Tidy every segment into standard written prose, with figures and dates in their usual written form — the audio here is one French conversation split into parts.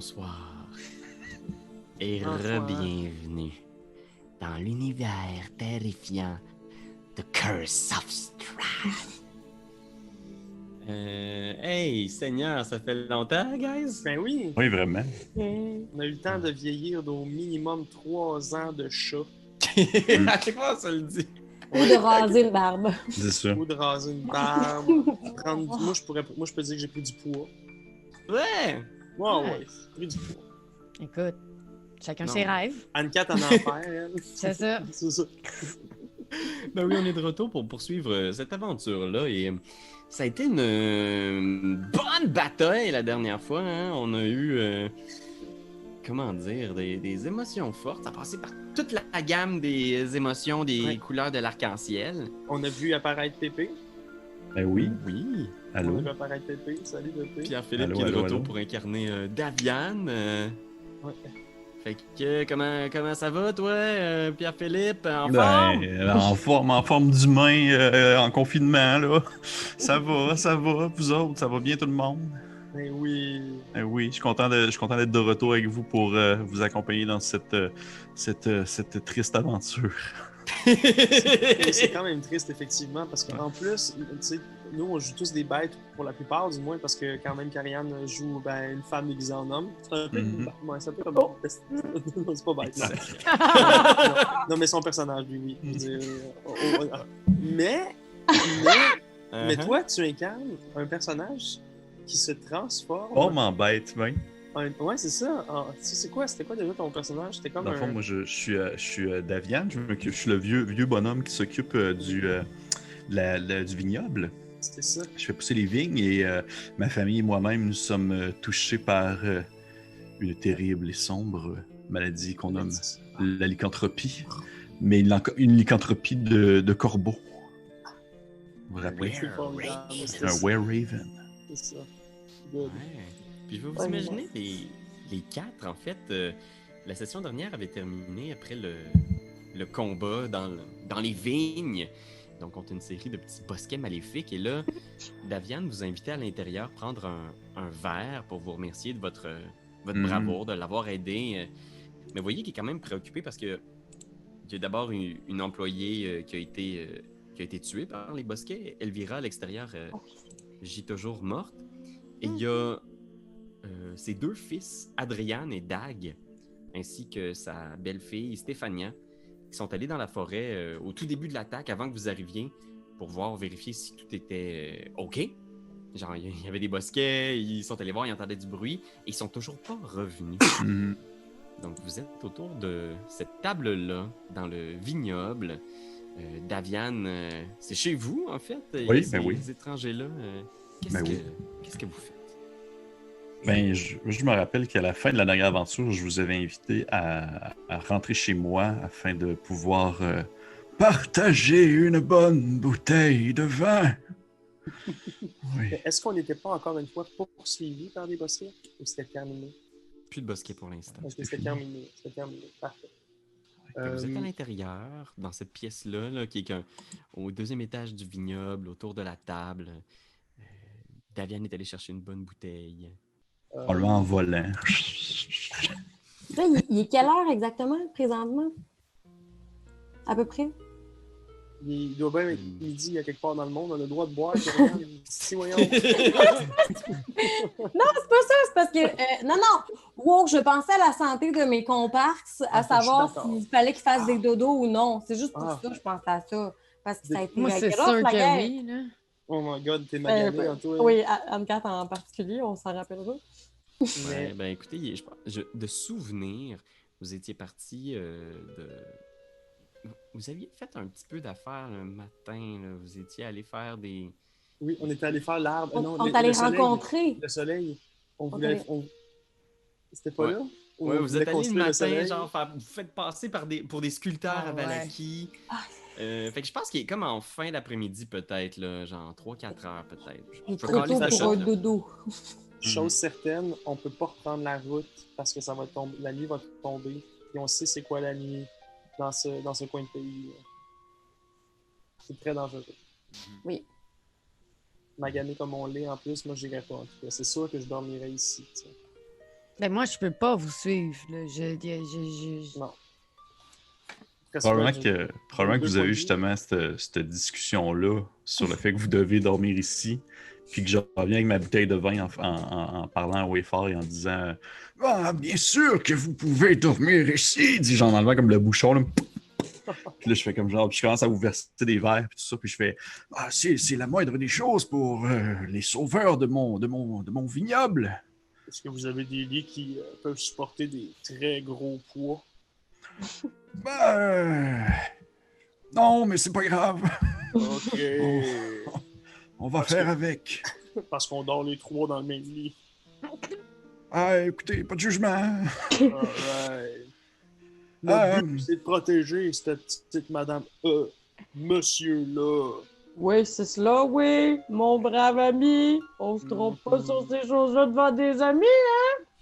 Bonsoir et Bonsoir. re-bienvenue dans l'univers terrifiant de Curse of Strahd. Hey, Seigneur, ça fait longtemps, guys? Ben oui, Oui, vraiment. on a eu le temps de vieillir d'au minimum 3 ans de chat À chaque fois, on se le dit. Ou de raser une barbe. C'est ça. ou de raser une barbe. Moi, je peux dire que j'ai pris du poids. Ouais! Ouais, j'ai pris du poids. Écoute, chacun Non. ses rêves. Anne-Cat en enfer, elle. C'est ça. C'est ça. Ben oui, on est de retour pour poursuivre cette aventure-là et ça a été une bonne bataille la dernière fois. Hein? On a eu, comment dire, des émotions fortes. Ça a passé par toute la gamme des émotions, des Ouais. couleurs de l'arc-en-ciel. On a vu apparaître Pépé. Ben oui. Oui. On Allô? a vu apparaître Pépé. Salut Pépé. Pierre-Philippe Allô, qui est de allô, retour allô. pour incarner Daviane. Ouais. Fait que, comment ça va, toi, Pierre-Philippe? En Ben, forme? en forme d'humain, en confinement, là. Ça va. Vous autres, ça va bien tout le monde? Ben oui. Ben oui, je suis content d'être de retour avec vous pour vous accompagner dans cette triste aventure. C'est quand même triste, effectivement, parce qu'en plus, tu sais, nous, on joue tous des bêtes, pour la plupart, du moins, parce que quand même, Karianne joue une femme déguisée en homme. C'est un peu, c'est un peu comme... Non, c'est pas bête, non. Non, mais son personnage, oui. Je veux dire, mais Uh-huh. toi, tu incarnes un personnage qui se transforme... Oh, m'embête, ben. Ouais, c'est ça. C'était quoi déjà ton personnage? C'était comme Dans le fond, moi, je suis Daviane. Je suis le vieux bonhomme qui s'occupe du vignoble. C'était ça. Je fais pousser les vignes et ma famille et moi-même, nous sommes touchés par une terrible et sombre maladie qu'on nomme la lycanthropie. Mais une lycanthropie de corbeau. Vous vous rappelez? C'est formidable. C'était Un ça. were-raven. C'est ça. Good. Ouais. Puis je vais vous Ouais, imaginer les quatre, en fait. La session dernière avait terminé après le combat dans les vignes. Donc, on a une série de petits bosquets maléfiques. Et là, Daviane vous invitait à l'intérieur prendre un verre pour vous remercier de votre bravoure, de l'avoir aidé. Mais vous voyez qu'il est quand même préoccupé parce que il y a d'abord une employée qui a été tuée par les bosquets. Elvira, à l'extérieur, gît toujours morte. Et il y a ses deux fils, Adrian et Dag, ainsi que sa belle-fille, Stéphania, qui sont allés dans la forêt au tout début de l'attaque, avant que vous arriviez, pour vérifier si tout était OK. Genre, il y avait des bosquets, ils sont allés voir, ils entendaient du bruit, et ils sont toujours pas revenus. Mhm. Donc, vous êtes autour de cette table-là, dans le vignoble. Daviane, c'est chez vous, en fait? Oui, ces ben oui. étrangers-là. Ben oui. Qu'est-ce que vous faites? Ben, je me rappelle qu'à la fin de la dernière aventure, je vous avais invité à rentrer chez moi afin de pouvoir partager une bonne bouteille de vin. Oui. Mais est-ce qu'on n'était pas encore une fois poursuivi par des bosquets ou c'était terminé? Plus de bosquet pour l'instant. Est-ce que c'était terminé? C'était terminé. Parfait. Vous êtes à l'intérieur, dans cette pièce-là, là, qui est au deuxième étage du vignoble, autour de la table. Daviane est allée chercher une bonne bouteille. Probablement en volant. Là, il est quelle heure exactement, présentement? À peu près? Il doit bien être midi, il y a quelque part dans le monde. On a le droit de boire. Si, voyons. Non, c'est pas ça, c'est parce que... non. Wow, je pensais à la santé de mes comparses, à Ah, savoir je suis d'accord. s'il fallait qu'ils fassent des dodos ou non. C'est juste pour Ah. ça que je pensais à ça. Parce que ça a été Moi, c'est rough, sûr la guerre. que oui, là. Oh my god, t'es magané, Antoine. Oui, Anne-Cat en particulier, on s'en rappellera. Ouais, ben écoutez, de souvenirs, vous étiez parti de... Vous aviez fait un petit peu d'affaires le matin, là. Vous étiez allé faire des... Oui, on était allé faire l'arbre. On est allé rencontrer. Le soleil. On On voulait. allait- C'était pas Ouais. là? Ou Ouais, on vous voulait êtes allé le construire matin, soleil? genre, vous faites passer pour des sculpteurs Ah, à Valaki. Fait que je pense qu'il est comme en fin d'après-midi, peut-être, là, genre 3-4 heures, peut-être. Il est Je vais trop caler tôt ça pour shot, un là. dodo. Chose certaine, on peut pas reprendre la route parce que ça va tomber, la nuit va tomber. Et on sait c'est quoi la nuit dans ce coin de pays. C'est très dangereux. Oui. Magané comme on l'est, en plus, moi, j'irais pas. En tout cas, c'est sûr que je dormirais ici. Tu sais. Ben moi, je peux pas vous suivre. Là. Non. Probablement Qu'est-ce que vous avez eu justement cette discussion-là sur le fait que vous devez dormir ici, puis que je reviens avec ma bouteille de vin en parlant au fort et en disant « Ah, bien sûr que vous pouvez dormir ici! » dit en enlevant comme le bouchon, là. Puis là, je fais comme genre, puis je commence à vous verser des verres, puis tout ça, puis je fais « Ah, c'est la moindre des choses pour les sauveurs de mon vignoble! » Est-ce que vous avez des lits qui peuvent supporter des très gros poids? Ben... non, mais c'est pas grave. Ok. On va Parce faire que- avec. Parce qu'on dort les trois dans le même lit. Ah, écoutez, pas de jugement. Alright. Notre but, c'est de protéger cette petite madame. Monsieur-là. Oui, c'est cela, oui, mon brave ami. On se trompe pas sur ces choses-là devant des amis,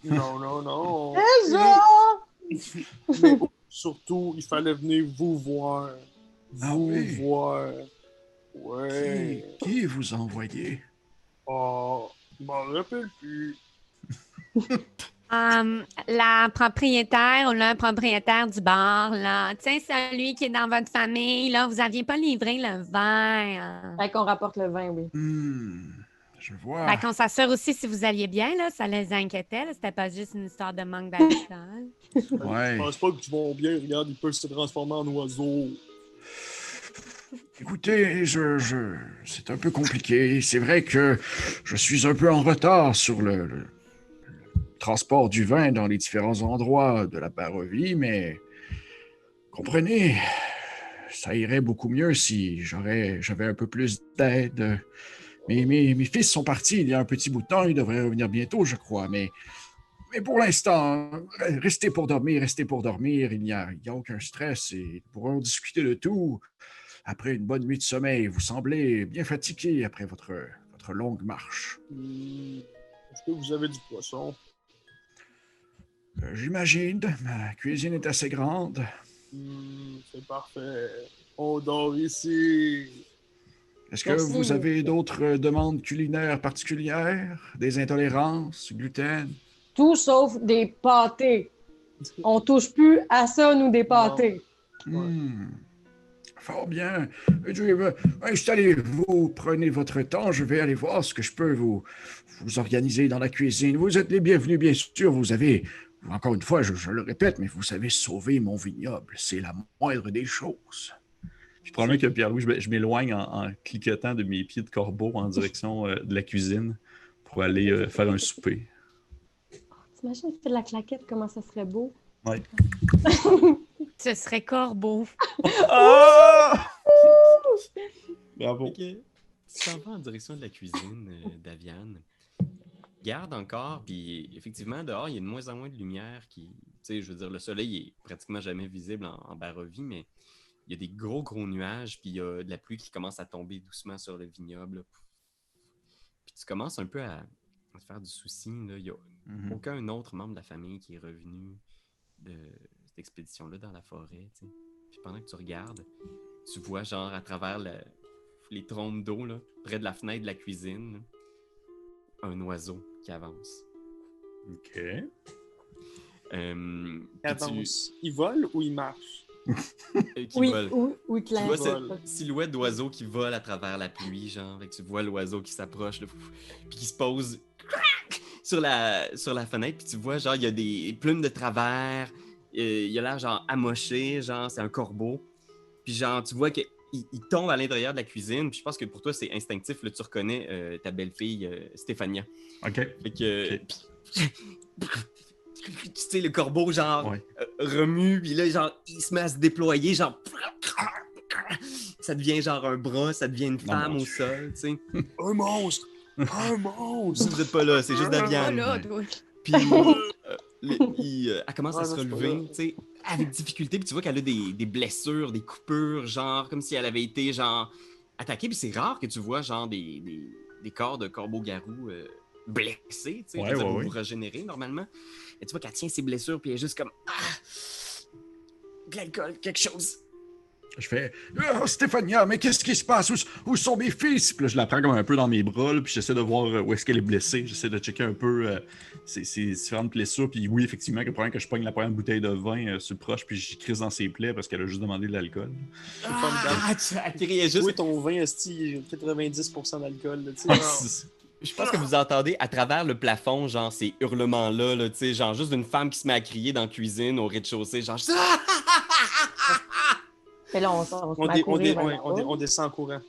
Non, non, non. déjà! Mais surtout, il fallait venir vous voir. Ah Vous oui? voir. Ouais. Qui vous a envoyé? Oh, je m'en rappelle plus. La propriétaire ou le propriétaire du bar, là, tu sais, celui qui est dans votre famille, là, vous aviez pas livré le vin. Fait qu'on rapporte le vin, oui. Je vois. Fait qu'on s'assure aussi si vous alliez bien, là, ça les inquiétait, là, c'était pas juste une histoire de manque d'alcool. Ouais. Je pense pas que tu vas bien. Regarde, il peut se transformer en oiseau. Écoutez, c'est un peu compliqué. C'est vrai que je suis un peu en retard sur le transport du vin dans les différents endroits de la Barovie, mais comprenez, ça irait beaucoup mieux si j'avais un peu plus d'aide. Mes fils sont partis il y a un petit bout de temps, ils devraient revenir bientôt, je crois, mais pour l'instant, restez pour dormir, il n'y a aucun stress et nous pourrons discuter de tout après une bonne nuit de sommeil. Vous semblez bien fatigué après votre longue marche. Est-ce que vous avez du poisson? J'imagine, ma cuisine est assez grande. C'est parfait. On dort ici. Est-ce que Merci. vous avez d'autres demandes culinaires particulières? Des intolérances, gluten? Tout sauf des pâtés. On touche plus à ça, nous, des pâtés. Fort bien. Installez-vous, prenez votre temps, je vais aller voir ce que je peux vous organiser dans la cuisine. Vous êtes les bienvenus, bien sûr. Vous avez, encore une fois, je le répète, mais vous avez sauvé mon vignoble. C'est la moindre des choses. Puis probablement que Pierre-Louis, je m'éloigne en cliquetant de mes pieds de corbeau en direction de la cuisine pour aller faire un souper. T'imagines, tu fais de la claquette, comment ça serait beau? Ouais. Ce serait corbeau. Ah! Bravo. Ok. Tu t'en vas en direction de la cuisine, Daviane. Garde encore, puis effectivement, dehors, il y a de moins en moins de lumière qui... Tu sais, je veux dire, le soleil est pratiquement jamais visible en Barovie, mais il y a des gros nuages, puis il y a de la pluie qui commence à tomber doucement sur le vignoble. Là. Puis tu commences un peu à te faire du souci. Là. Il n'y a aucun autre membre de la famille qui est revenu de cette expédition-là dans la forêt. T'sais. Puis pendant que tu regardes, tu vois genre à travers les trompes d'eau, là, près de la fenêtre de la cuisine, là, un oiseau qui avance. OK. Il avance. Il vole ou il marche? Qui Oui, vole. oui, Tu clair. vois cette silhouette d'oiseau qui vole à travers la pluie, genre, et que tu vois l'oiseau qui s'approche, là, puis qui se pose sur la fenêtre, puis tu vois, genre, il y a des plumes de travers, il a l'air, genre, amoché, genre, c'est un corbeau, puis genre, tu vois qu'il tombe à l'intérieur de la cuisine, puis je pense que pour toi, c'est instinctif, là, tu reconnais ta belle-fille, Stéphania. OK. Fait que... Ok. Tu sais, le corbeau, genre, Ouais. remue, puis là, genre, il se met à se déployer, genre... Ça devient genre un bras, ça devient une femme mon au Dieu. sol, tu sais. Un monstre! Un monstre! Vous êtes pas là, c'est juste Pas Daviane. là, toi. Puis, elle commence à se non, je suis pas relever, là. tu sais, avec difficulté, puis tu vois qu'elle a des blessures, des coupures, genre, comme si elle avait été, genre, attaquée, puis c'est rare que tu vois, genre, des corps de corbeaux-garous blessés, tu sais, Ouais, je veux dire, ouais, vous ouais. vous régénérez, normalement. Et tu vois qu'elle tient ses blessures, puis elle est juste comme, de l'alcool, quelque chose. Je fais « Stéphania, mais qu'est-ce qui se passe? Où sont mes fils? » Puis là, je la prends comme un peu dans mes bras, là, puis j'essaie de voir où est-ce qu'elle est blessée. J'essaie de checker un peu ses différentes blessures. Puis oui, effectivement, le problème que je pogne la première bouteille de vin sur le proche, puis j'y crise dans ses plaies parce qu'elle a juste demandé de l'alcool. Tu atterris juste. Oui, ton vin, esti, 90% d'alcool. Là, tu sais, genre. Je pense que vous entendez à travers le plafond, genre, ces hurlements-là, là, tu sais, genre, juste d'une femme qui se met à crier dans la cuisine, au rez-de-chaussée, genre... Et là, on se met à courir vers là-bas. On descend en courant.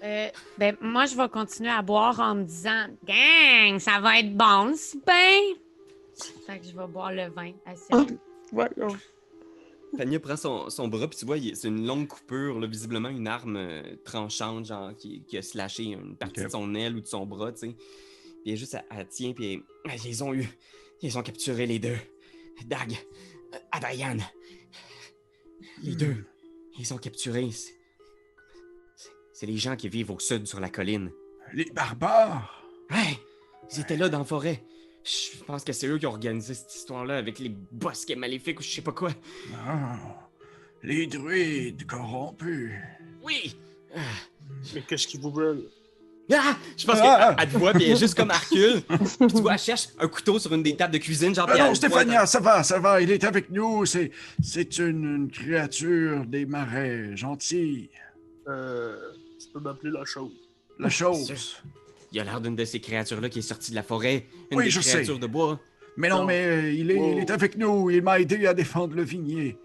Ben, moi, je vais continuer à boire en me disant « Gang, ça va être bon, le souper! » Fait que je vais boire le vin. Ouais, Fania prend son bras, puis tu vois, c'est une longue coupure, là, visiblement une arme tranchante, genre, qui a slashé une partie de son aile ou de son bras, tu sais. Puis elle juste, elle tient, puis ils ont capturé les deux. Dag, Adrian. Les deux, ils sont capturés. C'est les gens qui vivent au sud, sur la colline. Les barbares! Ouais, ils étaient là dans la forêt. Je pense que c'est eux qui ont organisé cette histoire-là avec les bosquets maléfiques ou je sais pas quoi. Ah, les druides corrompus. Oui! Mais qu'est-ce qu'ils vous veulent? Ah! Je pense qu'elle te voit, puis elle est juste comme Hercule. Puis tu vois, elle cherche un couteau sur une des tables de cuisine, genre... non, Stéphania, ça va, il est avec nous. C'est une créature des marais, gentille. Tu peux m'appeler la chose. La chose. Il a l'air d'une de ces créatures-là qui est sortie de la forêt. Une Oui, des je créatures sais. de bois. Mais non, mais il est avec nous. Il m'a aidé à défendre le vignier.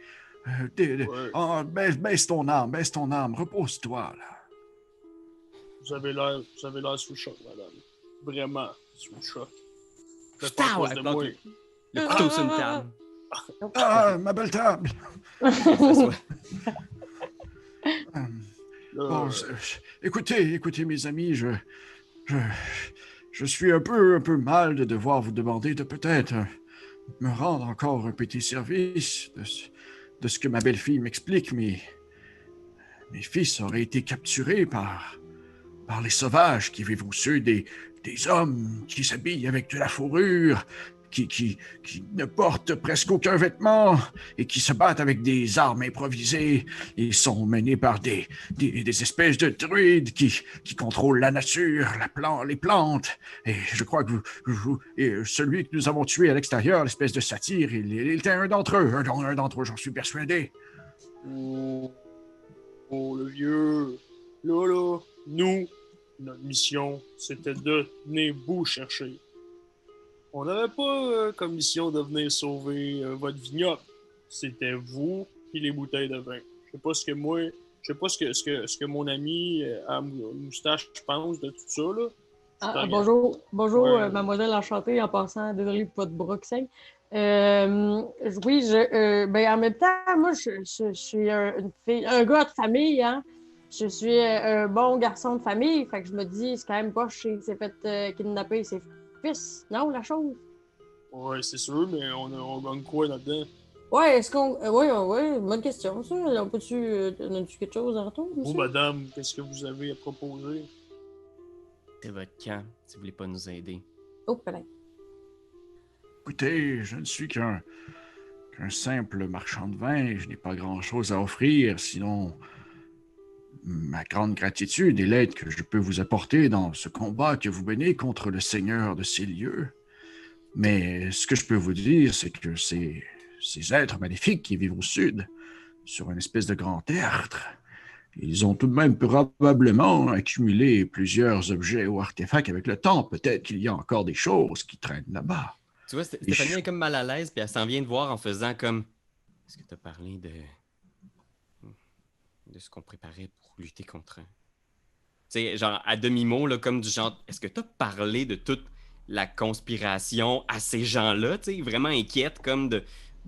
Baisse ton âme, repose-toi, là. Vous avez l'air sous le choc, madame. Vraiment sous le choc. Faites Putain, pas à cause ouais, de donc, moi. le couteau sur une table. Ah, ma belle table. S'assoit. Bon, écoutez, mes amis, je suis un peu mal de devoir vous demander de peut-être me rendre encore un petit service de ce que ma belle-fille m'explique, mais mes fils auraient été capturés par les sauvages qui vivent au sud, des hommes qui s'habillent avec de la fourrure, qui ne portent presque aucun vêtement et qui se battent avec des armes improvisées. Ils sont menés par des espèces de druides qui contrôlent la nature, les plantes. Et je crois que celui que nous avons tué à l'extérieur, l'espèce de satyre, il était un d'entre eux, j'en suis persuadé. Oh, le vieux. Là, nous, notre mission, c'était de venir vous chercher. On n'avait pas comme mission de venir sauver votre vignoble. C'était vous et les bouteilles de vin. Je sais pas ce que mon ami à moustache pense de tout ça, là. Bonjour, Ouais. mademoiselle enchantée, en passant, désolé pour votre bras qui saigne. Oui, en même temps, moi, je suis un gars de famille, hein. Je suis un bon garçon de famille, fait que je me dis, c'est quand même pas qu'il s'est fait kidnapper ses fils, non, la chose? Ouais, c'est sûr, mais on gagne quoi là-dedans? Ouais, est-ce qu'on... Oui, bonne question, ça. On peut-tu... donner-tu quelque chose en retour? Vous, madame, qu'est-ce que vous avez à proposer? C'est votre camp, si vous voulez pas nous aider. Oh, peut-être. Écoutez, je ne suis qu'un simple marchand de vin. Je n'ai pas grand-chose à offrir, sinon ma grande gratitude et l'aide que je peux vous apporter dans ce combat que vous menez contre le seigneur de ces lieux. Mais ce que je peux vous dire, c'est que ces êtres maléfiques qui vivent au sud, sur une espèce de grand tertre, ils ont tout de même probablement accumulé plusieurs objets ou artefacts avec le temps. Peut-être qu'il y a encore des choses qui traînent là-bas. Tu vois, Stéphanie est comme mal à l'aise, puis elle s'en vient de voir en faisant comme... Est-ce que tu as parlé de ce qu'on préparait pour lutter contre... Tu sais, genre à demi-mot, là, comme du genre... Est-ce que tu as parlé de toute la conspiration à ces gens-là, tu sais, vraiment inquiète comme de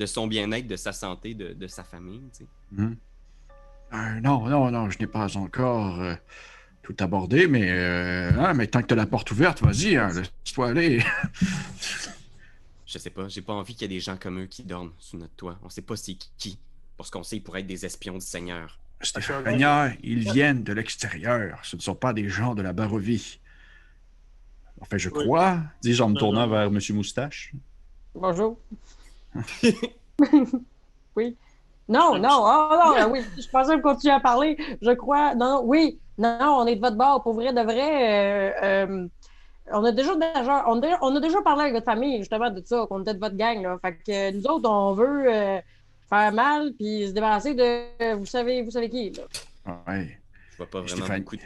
son bien-être, de sa santé, de sa famille, tu sais? Non, je n'ai pas encore tout abordé, mais tant que tu as la porte ouverte, vas-y, laisse-toi aller. Je sais pas, j'ai pas envie qu'il y ait des gens comme eux qui dorment sous notre toit. On sait pas c'est qui. Pour ce qu'on sait, ils pourraient être des espions du Seigneur. Stéphania, ils viennent de l'extérieur. Ce ne sont pas des gens de la Barovie. Enfin, je crois, dis-je en me tournant vers M. Moustache. Bonjour. Oui. Non, oui, je pensais me continuer à parler. Je crois, non, oui, non, on est de votre bord, pour vrai, de vrai. On a on a déjà parlé avec votre famille, justement, de ça, qu'on était de votre gang, là. Fait que nous autres, on veut faire mal, puis se débarrasser de, vous savez qui, là. Ouais. Je vois pas vraiment Stéphane. beaucoup de...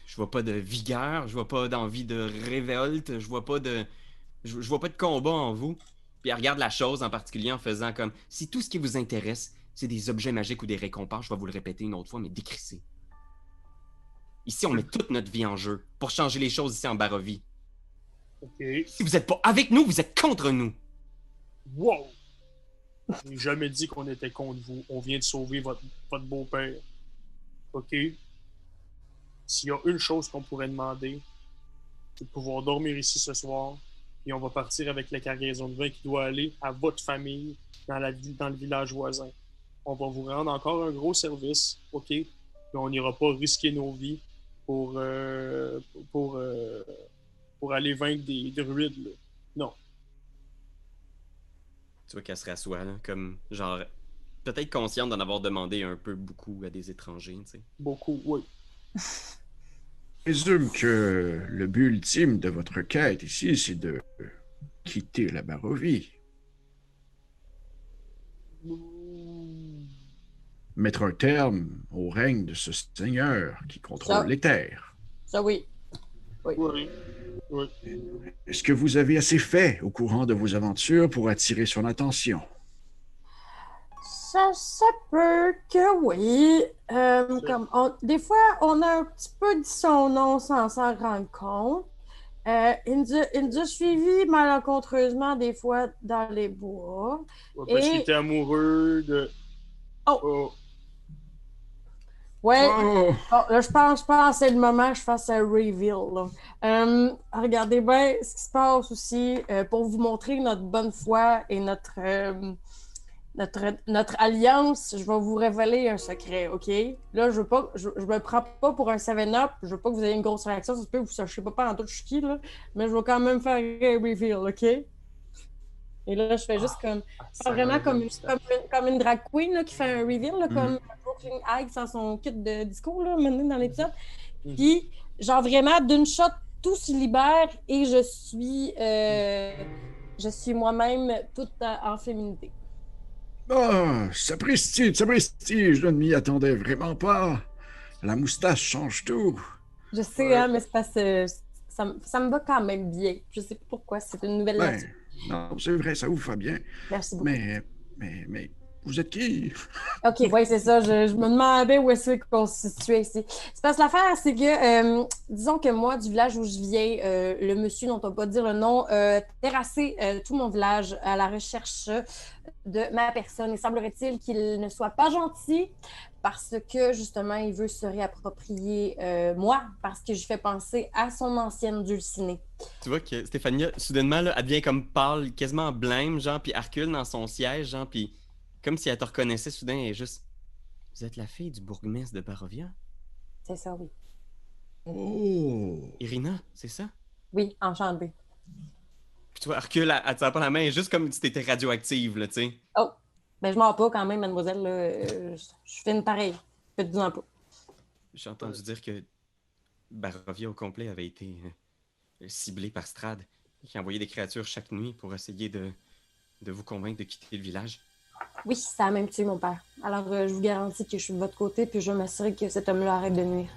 Je vois pas de vigueur, je vois pas d'envie de révolte, je vois pas de... Je vois pas de combat en vous. Puis elle regarde la chose en particulier en faisant comme... Si tout ce qui vous intéresse, c'est des objets magiques ou des récompenses, je vais vous le répéter une autre fois, mais décrissez. Ici, on met toute notre vie en jeu pour changer les choses ici en Barovie. OK. Si vous êtes pas avec nous, vous êtes contre nous. Wow! Je n'ai jamais dit qu'on était contre vous. On vient de sauver votre beau-père. OK? S'il y a une chose qu'on pourrait demander, c'est de pouvoir dormir ici ce soir, et on va partir avec la cargaison de vin qui doit aller à votre famille dans le village voisin. On va vous rendre encore un gros service, OK? Mais on n'ira pas risquer nos vies pour aller vaincre des druides, là. Non. Tu vois qu'elle se rassoit, là, comme genre... Peut-être consciente d'en avoir demandé un peu beaucoup à des étrangers, tu sais. Beaucoup, oui. Je présume que le but ultime de votre quête ici, c'est de quitter la Barovie. Mettre un terme au règne de ce seigneur qui contrôle les terres. Ça, oui. Oui. Oui. Est-ce que vous avez assez fait au courant de vos aventures pour attirer son attention? Ça peut que oui. Des fois, on a un petit peu dit son nom sans s'en rendre compte. Il nous a suivis malencontreusement des fois dans les bois. Ouais, parce qu'il était amoureux de... Oh. Ouais. Oh! Bon, là, je pense que c'est le moment que je fasse un reveal, là. Regardez bien ce qui se passe aussi pour vous montrer notre bonne foi et notre alliance. Je vais vous révéler un secret, OK? Là, je me prends pas pour un 7-up. Je veux pas que vous ayez une grosse réaction. Ça se peut que vous sachiez pas en tout je suis qui, là. Mais je vais quand même faire un reveal, OK? Et là, je fais juste pas vraiment comme une drag queen là, qui fait un reveal, là, comme Brooklyn Hyde sans son kit de discours, là, maintenant dans l'épisode. Puis, genre vraiment, d'une shot, tout se libère et je suis moi-même toute en féminité. Ah, sapristi, je ne m'y attendais vraiment pas. La moustache change tout. Je sais, hein, mais c'est parce que ça me va quand même bien. Je sais pas pourquoi, c'est une nouvelle nature. Non, c'est vrai, ça vous va bien. Merci beaucoup. Mais vous êtes qui? OK, oui, c'est ça. Je me demandais où est-ce qu'on se situait ici. C'est parce que l'affaire, c'est que, disons que moi, du village où je viens, le monsieur, dont on ne peut pas dire le nom, terrassé tout mon village à la recherche de ma personne. Il semblerait-il qu'il ne soit pas gentil parce que, justement, il veut se réapproprier moi, parce que je fais penser à son ancienne dulcinée. Tu vois que Stéphania, soudainement, là, elle devient comme pâle, quasiment blême, genre, puis elle recule dans son siège, genre, puis comme si elle te reconnaissait soudain, elle est juste... Vous êtes la fille du bourgmestre de Barovia? C'est ça, oui. Oh! Irina, c'est ça? Oui, enchantée. Puis tu vois, elle recule, elle te serre pas la main, juste comme si t'étais radioactive, là, tu sais. Oh! Ben, je m'en pas quand même, mademoiselle. Je fais une pareille. Faites-en pas. J'ai entendu dire que Barovia au complet avait été ciblé par Strad, qui envoyait des créatures chaque nuit pour essayer de vous convaincre de quitter le village. Oui, ça a même tué mon père. Alors, je vous garantis que je suis de votre côté, puis je vais m'assurer que cet homme-là arrête de nuire.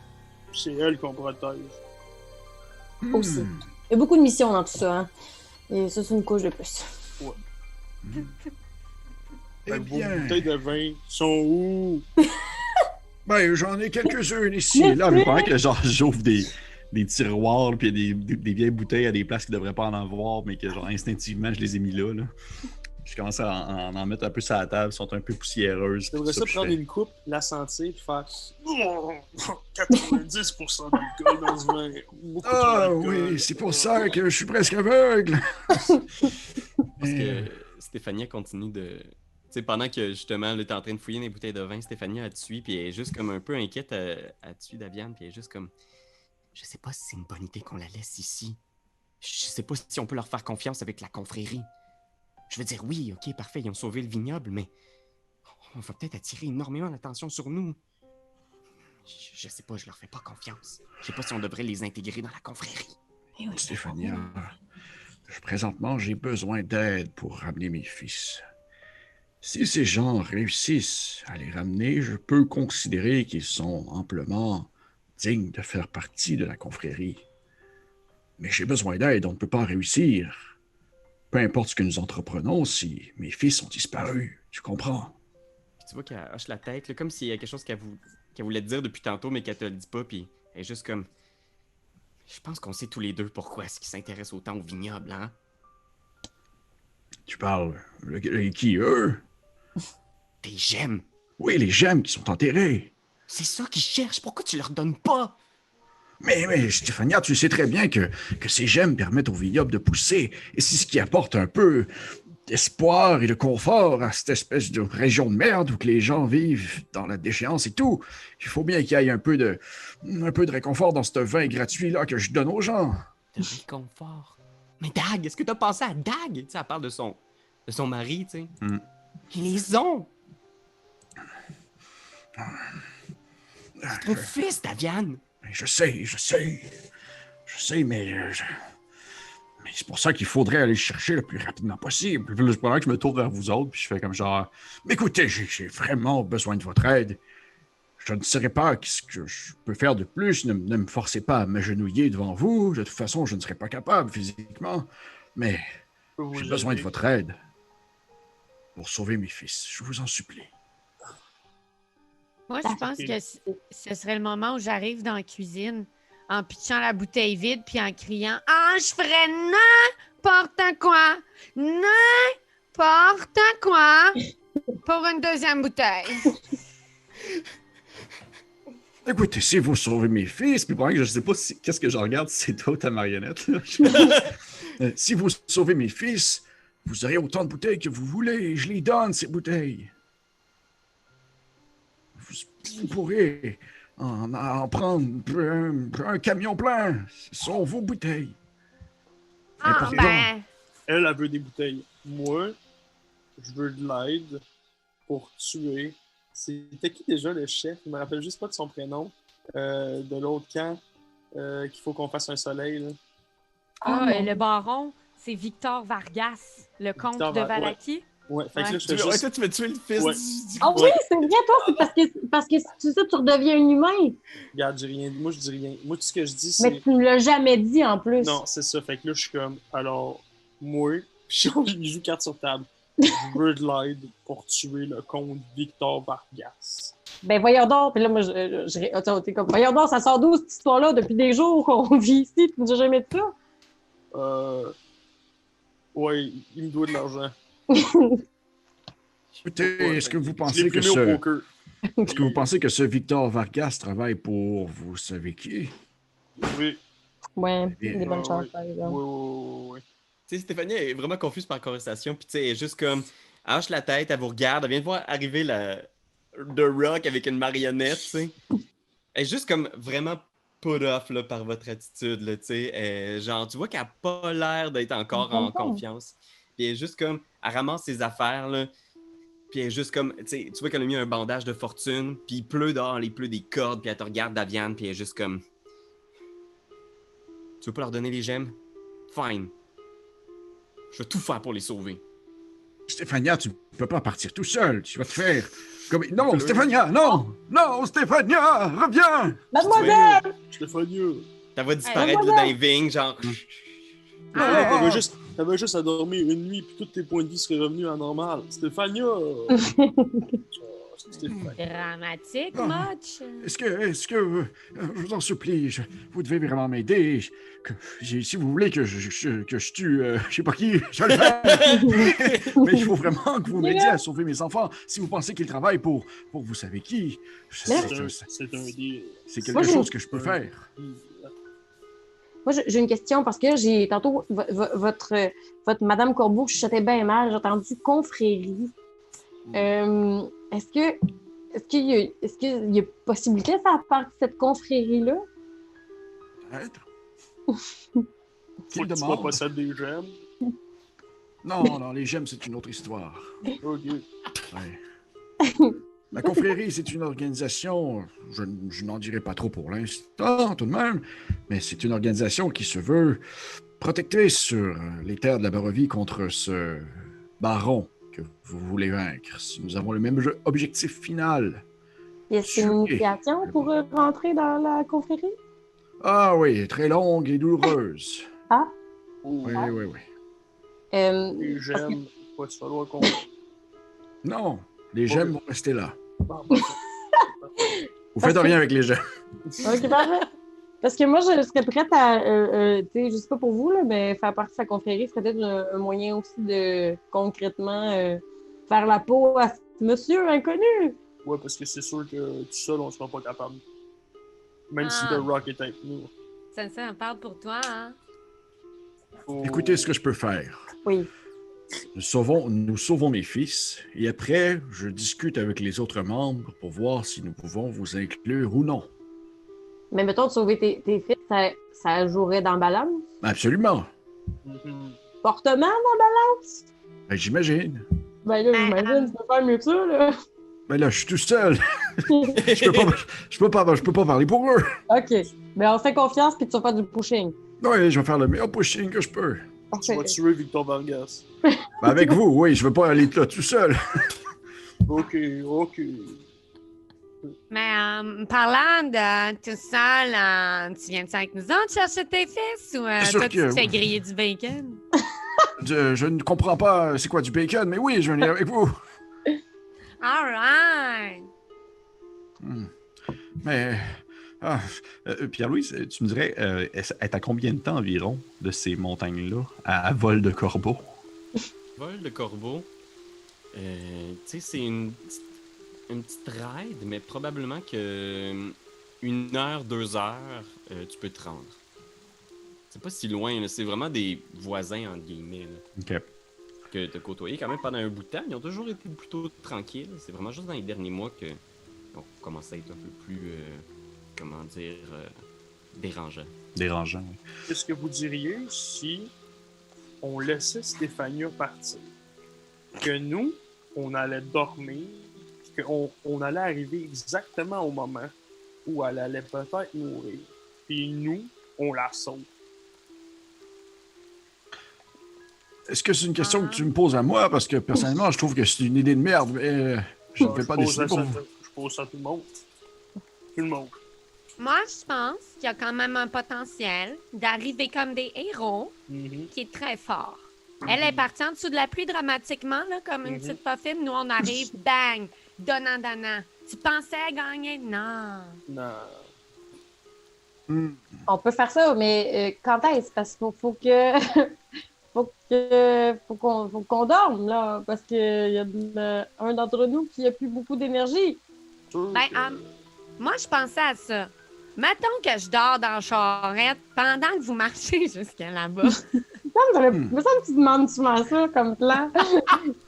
C'est elle qu'on protège. Aussi. Il y a beaucoup de missions dans tout ça, hein. Et ça, c'est une couche de plus. Ouais. Eh Vos bien, bouteilles de vin sont où? ben, j'en ai quelques-unes ici. Là, il paraît que genre j'ouvre des tiroirs puis il y a des vieilles bouteilles à des places qui ne devraient pas en avoir, mais que genre instinctivement je les ai mis là. Je commence à en mettre un peu sur la table, elles sont un peu poussiéreuses. J'aimerais ça prendre une coupe, la sentir, puis faire 90% d'alcool dans ce vin. Ah oui, c'est pour ça que je suis presque aveugle. Parce que Stéphania continue de... Tu sais, pendant que justement, elle est en train de fouiller les bouteilles de vin, Stéphania, elle te suit, puis elle est juste comme un peu inquiète, elle te suit Daviane, puis elle est juste comme... Je sais pas si c'est une bonne idée qu'on la laisse ici. Je sais pas si on peut leur faire confiance avec la confrérie. Je veux dire, oui, ok, parfait, ils ont sauvé le vignoble, mais on va peut-être attirer énormément d'attention sur nous. Je sais pas, je leur fais pas confiance. Je sais pas si on devrait les intégrer dans la confrérie. Stéphania, présentement, j'ai besoin d'aide pour ramener mes fils. Si ces gens réussissent à les ramener, je peux considérer qu'ils sont amplement dignes de faire partie de la confrérie. Mais j'ai besoin d'aide, on ne peut pas réussir. Peu importe ce que nous entreprenons si mes fils ont disparu, tu comprends? Puis tu vois qu'elle hoche la tête, là, comme s'il y a quelque chose qu'elle voulait te dire depuis tantôt, mais qu'elle te le dit pas, puis elle est juste comme... Je pense qu'on sait tous les deux pourquoi est-ce qu'ils s'intéressent autant au vignoble, hein? Tu parles... qui, eux? Tes gemmes! Oui, les gemmes qui sont enterrées. C'est ça qu'ils cherchent, pourquoi tu leur donnes pas? Mais Stéphania, tu sais très bien que ces gemmes permettent au vignoble de pousser, et c'est ce qui apporte un peu d'espoir et de confort à cette espèce de région de merde où que les gens vivent dans la déchéance et tout. Il faut bien qu'il y ait un peu de réconfort dans ce vin gratuit-là que je donne aux gens. De réconfort? Mais Dag, est-ce que t'as pensé à Dag? Tu sais, elle parle de son mari, tu sais. Ils les ont! C'est ton fils, Daviane! Je sais, mais c'est pour ça qu'il faudrait aller le chercher le plus rapidement possible. Puis là, pendant que je me tourne vers vous autres, puis je fais comme genre, mais écoutez, j'ai vraiment besoin de votre aide. Je ne saurais pas ce que je peux faire de plus. Ne me forcez pas à m'agenouiller devant vous. De toute façon, je ne serais pas capable physiquement. Mais j'ai besoin de votre aide pour sauver mes fils. Je vous en supplie. Moi, je pense que ce serait le moment où j'arrive dans la cuisine en pitchant la bouteille vide puis en criant « Ah, je ferais n'importe quoi! N'importe quoi! Pour une deuxième bouteille! » Écoutez, si vous sauvez mes fils, puis pendant que je sais pas qu'est-ce que je regarde, c'est toi ta marionnette. Là. Si vous sauvez mes fils, vous aurez autant de bouteilles que vous voulez. Je les donne, ces bouteilles. Vous pourrez en prendre un camion plein. Ce sont vos bouteilles. Ah, ben... Elle veut des bouteilles. Moi, je veux de l'aide pour tuer. C'était qui déjà le chef? Je me rappelle juste pas de son prénom. De l'autre camp, qu'il faut qu'on fasse un soleil. Là. Le baron, c'est Victor Vargas, le comte de Valaki. Ouais, fait que là, je Toi, tu veux tuer le fils du... Ah oui, c'est vrai, toi, c'est parce que si tu sais, tu redeviens un humain. Regarde, moi, je dis rien. Moi, tout ce que je dis, c'est... Mais tu ne l'as jamais dit, en plus. Non, c'est ça. Fait que là, je suis comme, alors, moi, je joue carte sur table. Je veux de l'aide pour tuer le comte Victor Vargas. Ben, voyons donc. Puis là, moi, t'es comme, voyons donc, ça sort d'où, cette histoire-là, depuis des jours qu'on vit ici, tu nous as jamais dit ça? Ouais, il me doit de l'argent. Écoutez, est-ce que vous pensez que ce Victor Vargas travaille pour vous savez qui? Oui. Ouais, des bonnes chances, par exemple. Oui. Tu sais, Stéphanie est vraiment confuse par la conversation, puis tu sais, elle est juste comme, elle hoche la tête, elle vous regarde, elle vient de voir arriver The Rock avec une marionnette, tu sais. Elle est juste comme vraiment put off là, par votre attitude, là, tu sais. Genre, tu vois qu'elle n'a pas l'air d'être encore en confiance. Puis elle est juste comme, elle ramasse ses affaires, là. Puis elle est juste comme, tu sais, tu vois qu'elle a mis un bandage de fortune, puis il pleut dehors, il pleut des cordes, puis elle te regarde, Daviane, puis elle est juste comme... Tu veux pas leur donner les gemmes? Fine. Je vais tout faire pour les sauver. Stéphania, tu ne peux pas partir tout seul. Tu vas te faire... Comme... Non, Stéphania, non! Non, Stéphania, reviens! Mademoiselle! Stéphania! Ta voix disparaître dans les vignes, genre... T'avais juste à dormir une nuit, puis tous tes points de vie seraient revenus à normal. Stéphania! Dramatique, Motch. Est-ce que je vous en supplie, vous devez vraiment m'aider. Si vous voulez que je tue, je sais pas qui, je vais le faire. Mais il faut vraiment que vous m'aidiez à sauver mes enfants. Si vous pensez qu'ils travaillent pour vous savez qui, c'est quelque chose que je peux faire. Moi, j'ai une question parce que j'ai tantôt votre Madame Corbeau chuchotait bien mal. J'ai entendu confrérie. Est-ce qu'il y a possibilité de faire partie de cette confrérie-là? Peut-être. Faut que tu sois possède des gemmes. Non, les gemmes, c'est une autre histoire. OK. Ouais. La confrérie, c'est une organisation, je n'en dirai pas trop pour l'instant tout de même, mais c'est une organisation qui se veut protectrice sur les terres de la Barovie contre ce baron que vous voulez vaincre. Nous avons le même objectif final. Y a-t-il une initiation pour rentrer dans la confrérie? Ah oui, très longue et douloureuse. Ah? Oui. Les gemmes, va te falloir qu'on... Non, les gemmes vont rester là. Bon, bon, Vous faites rien avec les gemmes. Ok, parfait. Parce que moi, je serais prête à, tu sais, je sais pas pour vous, là, mais faire partie de sa confrérie serait peut-être un moyen aussi de concrètement faire la peau à ce monsieur inconnu. Ouais, parce que c'est sûr que tout seul, on sera pas capable. Même si Ah. The Rock est avec nous. Ça parle pour toi, hein? Faut- Écoutez ce que je peux faire. Oui. Nous sauvons mes fils, et après, je discute avec les autres membres pour voir si nous pouvons vous inclure ou non. Mais mettons, de sauver tes fils, ça jouerait dans balance? Absolument. Mhm. Fortement dans balance? Ben, j'imagine. Ben là, j'imagine, tu peux faire mieux que ça, là. Ben là, je suis tout seul. je peux pas parler pour eux. OK. Ben on se fait confiance, puis tu vas faire du pushing. Oui, je vais faire le meilleur pushing que je peux. Tu vas tuer Victor Vargas. Ben, avec vous, oui, je veux pas aller là tout seul. Ok. Mais parlant de tout ça, tu viens avec nous autres chercher tes fils ou Bien sûr toi, tu que te fais oui. griller du bacon? Je ne comprends pas c'est quoi du bacon, mais oui, je vais venir avec vous. All right! Mais. Pierre-Louis, tu me dirais, elle est à combien de temps environ de ces montagnes-là à vol de corbeau? Vol de corbeau, tu sais, c'est une petite ride, mais probablement que 1 heure, 2 heures, tu peux te rendre. C'est pas si loin, là. C'est vraiment des voisins, entre guillemets, là, Ok. que tu as côtoyé quand même pendant un bout de temps. Ils ont toujours été plutôt tranquilles. C'est vraiment juste dans les derniers mois que on commence à être un peu plus, comment dire, dérangeant. Dérangeant, oui. Qu'est-ce que vous diriez si on laissait Stéphania partir? Que nous, on allait dormir, puis qu'on allait arriver exactement au moment où elle allait peut-être mourir. Puis nous, on la sauve. Est-ce que c'est une question que tu me poses à moi? Parce que personnellement, je trouve que c'est une idée de merde, mais je ne fais pas décider pour vous. Je pose ça à tout le monde. Tout le monde. Moi, je pense qu'il y a quand même un potentiel d'arriver comme des héros Mhm. qui est très fort. Elle est partie en dessous de la pluie dramatiquement, là, comme une petite poffine. Nous, on arrive, bang, donnant. Tu pensais gagner? Non. Non. On peut faire ça, mais quand est-ce? Parce qu'il faut que... faut qu'on dorme, là, parce qu'il y a un d'entre nous qui a plus beaucoup d'énergie. Sûr Ben, que- moi, je pensais à ça. Mettons que je dors dans la charrette pendant que vous marchez jusqu'à là-bas. Il me semble que tu demandes souvent ça comme plan.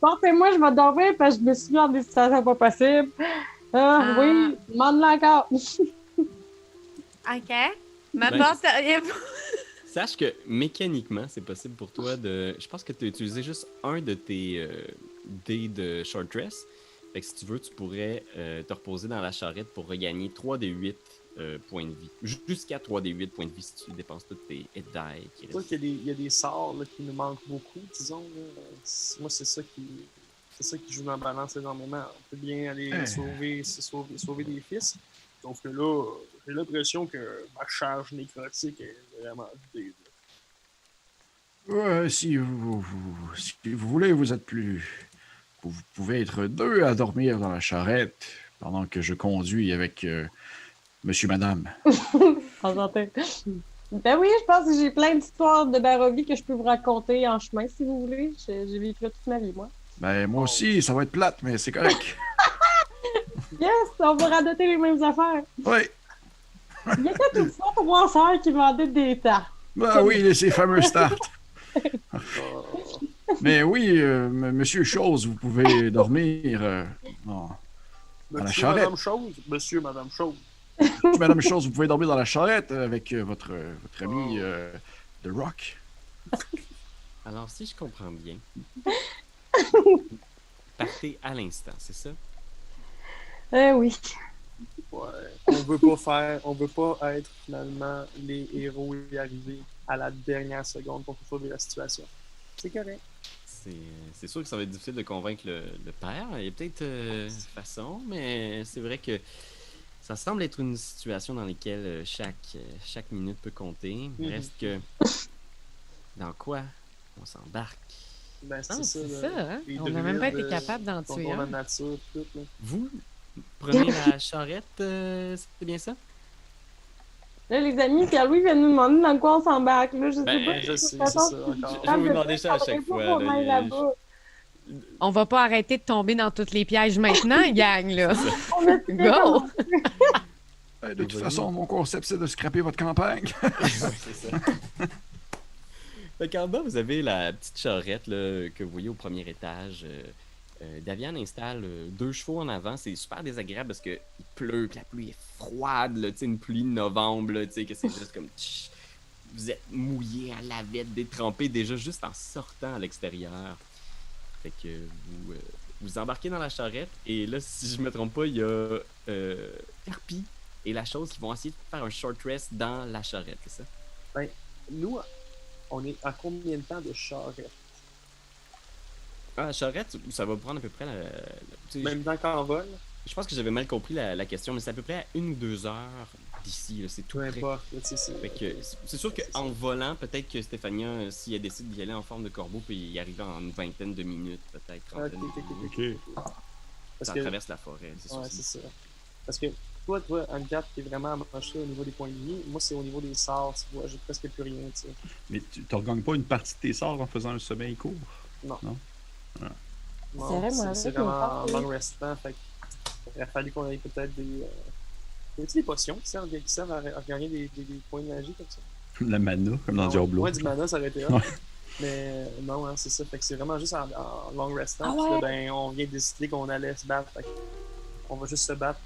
Portez-moi, je vais dormir parce que je me suis mis dans des situations pas possibles. Ah. Oui, demande-le encore. OK? Me Ben, porteriez-vous? Sache que mécaniquement, c'est possible pour toi de. Je pense que tu as utilisé juste un de tes dés de short rest. Fait que si tu veux, tu pourrais te reposer dans la charrette pour regagner 3 des 8 points de vie. Jusqu'à 3 des 8 points de vie si tu dépenses toutes tes hit die. Je vois qu'il y a des sorts là, qui nous manquent beaucoup, disons. Là. Moi, c'est ça qui joue dans la balance énormément. On peut bien aller sauver des fils. Sauf que là, j'ai l'impression que ma charge nécrotique est vraiment vidée. Ouais, si vous voulez, vous êtes plus... Vous pouvez être 2 à dormir dans la charrette pendant que je conduis avec monsieur, madame. Enchanté. Ben oui, je pense que j'ai plein d'histoires de Barovie que je peux vous raconter en chemin, si vous voulez. J'ai vécu là toute ma vie, moi. Ben, moi aussi, ça va être plate, mais c'est correct. Yes, on va radoter les mêmes affaires. Oui. Il y a peut-être une fois 3 sœurs qui vendaient des tartes. Ben oui, ces fameux starts. Mais oui, monsieur Chose, vous pouvez dormir dans la Monsieur, charrette. madame Chose. Monsieur, madame Chose. Madame Chose, vous pouvez dormir dans la charrette avec votre ami The Rock. Alors, si je comprends bien, partez à l'instant, c'est ça? Oui. Ouais. On veut pas être finalement les héros et arriver à la dernière seconde pour sauver la situation. C'est correct. C'est sûr que ça va être difficile de convaincre le père. Il y a peut-être façon, mais c'est vrai que ça semble être une situation dans laquelle chaque minute peut compter. Il reste que... Dans quoi on s'embarque? Ben, Ah, c'est c'est ça. ça, hein? Les On n'a même pas été druides, capable d'en tuer contrôle la un. nature, tout, là. Vous prenez la charrette, c'est bien ça? Là, les amis, Pierre-Louis vient de nous demander dans quoi on s'embarque. Là, je sais Ben, pas. Je sais, De toute c'est façon, ça, encore. Je vais vous demander ça à chaque fois. Qu'on Là, aille là-bas. On va pas arrêter de tomber dans tous les pièges maintenant, gang, là. On a Go! De toute façon, mon concept, c'est de scraper votre campagne. C'est ça. Fait qu'en bas, vous avez la petite charrette là, que vous voyez au premier étage. Daviane installe 2 chevaux en avant. C'est super désagréable parce qu'il pleut, que la pluie est froide, là, une pluie de novembre, là, que c'est juste comme... Vous êtes mouillé à la vête, détrempé déjà juste en sortant à l'extérieur. Fait que vous embarquez dans la charrette et là, si je me trompe pas, il y a Carpi et la chose qui vont essayer de faire un short rest dans la charrette, c'est ça? Ben, nous, on est à combien de temps de charrette? Ah, la charrette, ça va prendre à peu près Même temps qu'en vol? Je pense que j'avais mal compris la question, mais c'est à peu près à 1 ou 2 heures d'ici, là, c'est tout Peu près. importe, là, tu sais, Fait que c'est sûr qu'en volant, peut-être que Stéphania, si elle décide d'y aller en forme de corbeau, peut y arriver en une vingtaine de minutes, peut-être trentaine de minutes. Parce Ça que... traverse la forêt, c'est sûr. Ouais, c'est ça. Parce que toi, Anne-Cat, t'es vraiment amoché au niveau des points de vie. Moi, c'est au niveau des sorts, tu vois, j'ai presque plus rien, tu sais. Mais tu ne regagnes pas une partie de tes sorts en faisant un sommeil court? Non. Non? Non, C'est vrai, moi, c'est avec vraiment mes long restant, fait qu'il aurait fallu qu'on ait peut-être des... Y a-t-il des potions qui servent à gagner des points de magie comme ça? La mana, comme dans Ah, Diablo. Ouais, du mana, ça aurait été Ouais. Mais non, hein, c'est ça. Fait que c'est vraiment juste en long restant. Ah Puis là, ouais? ben, on vient de décider qu'on allait se battre. Fait on va juste se battre.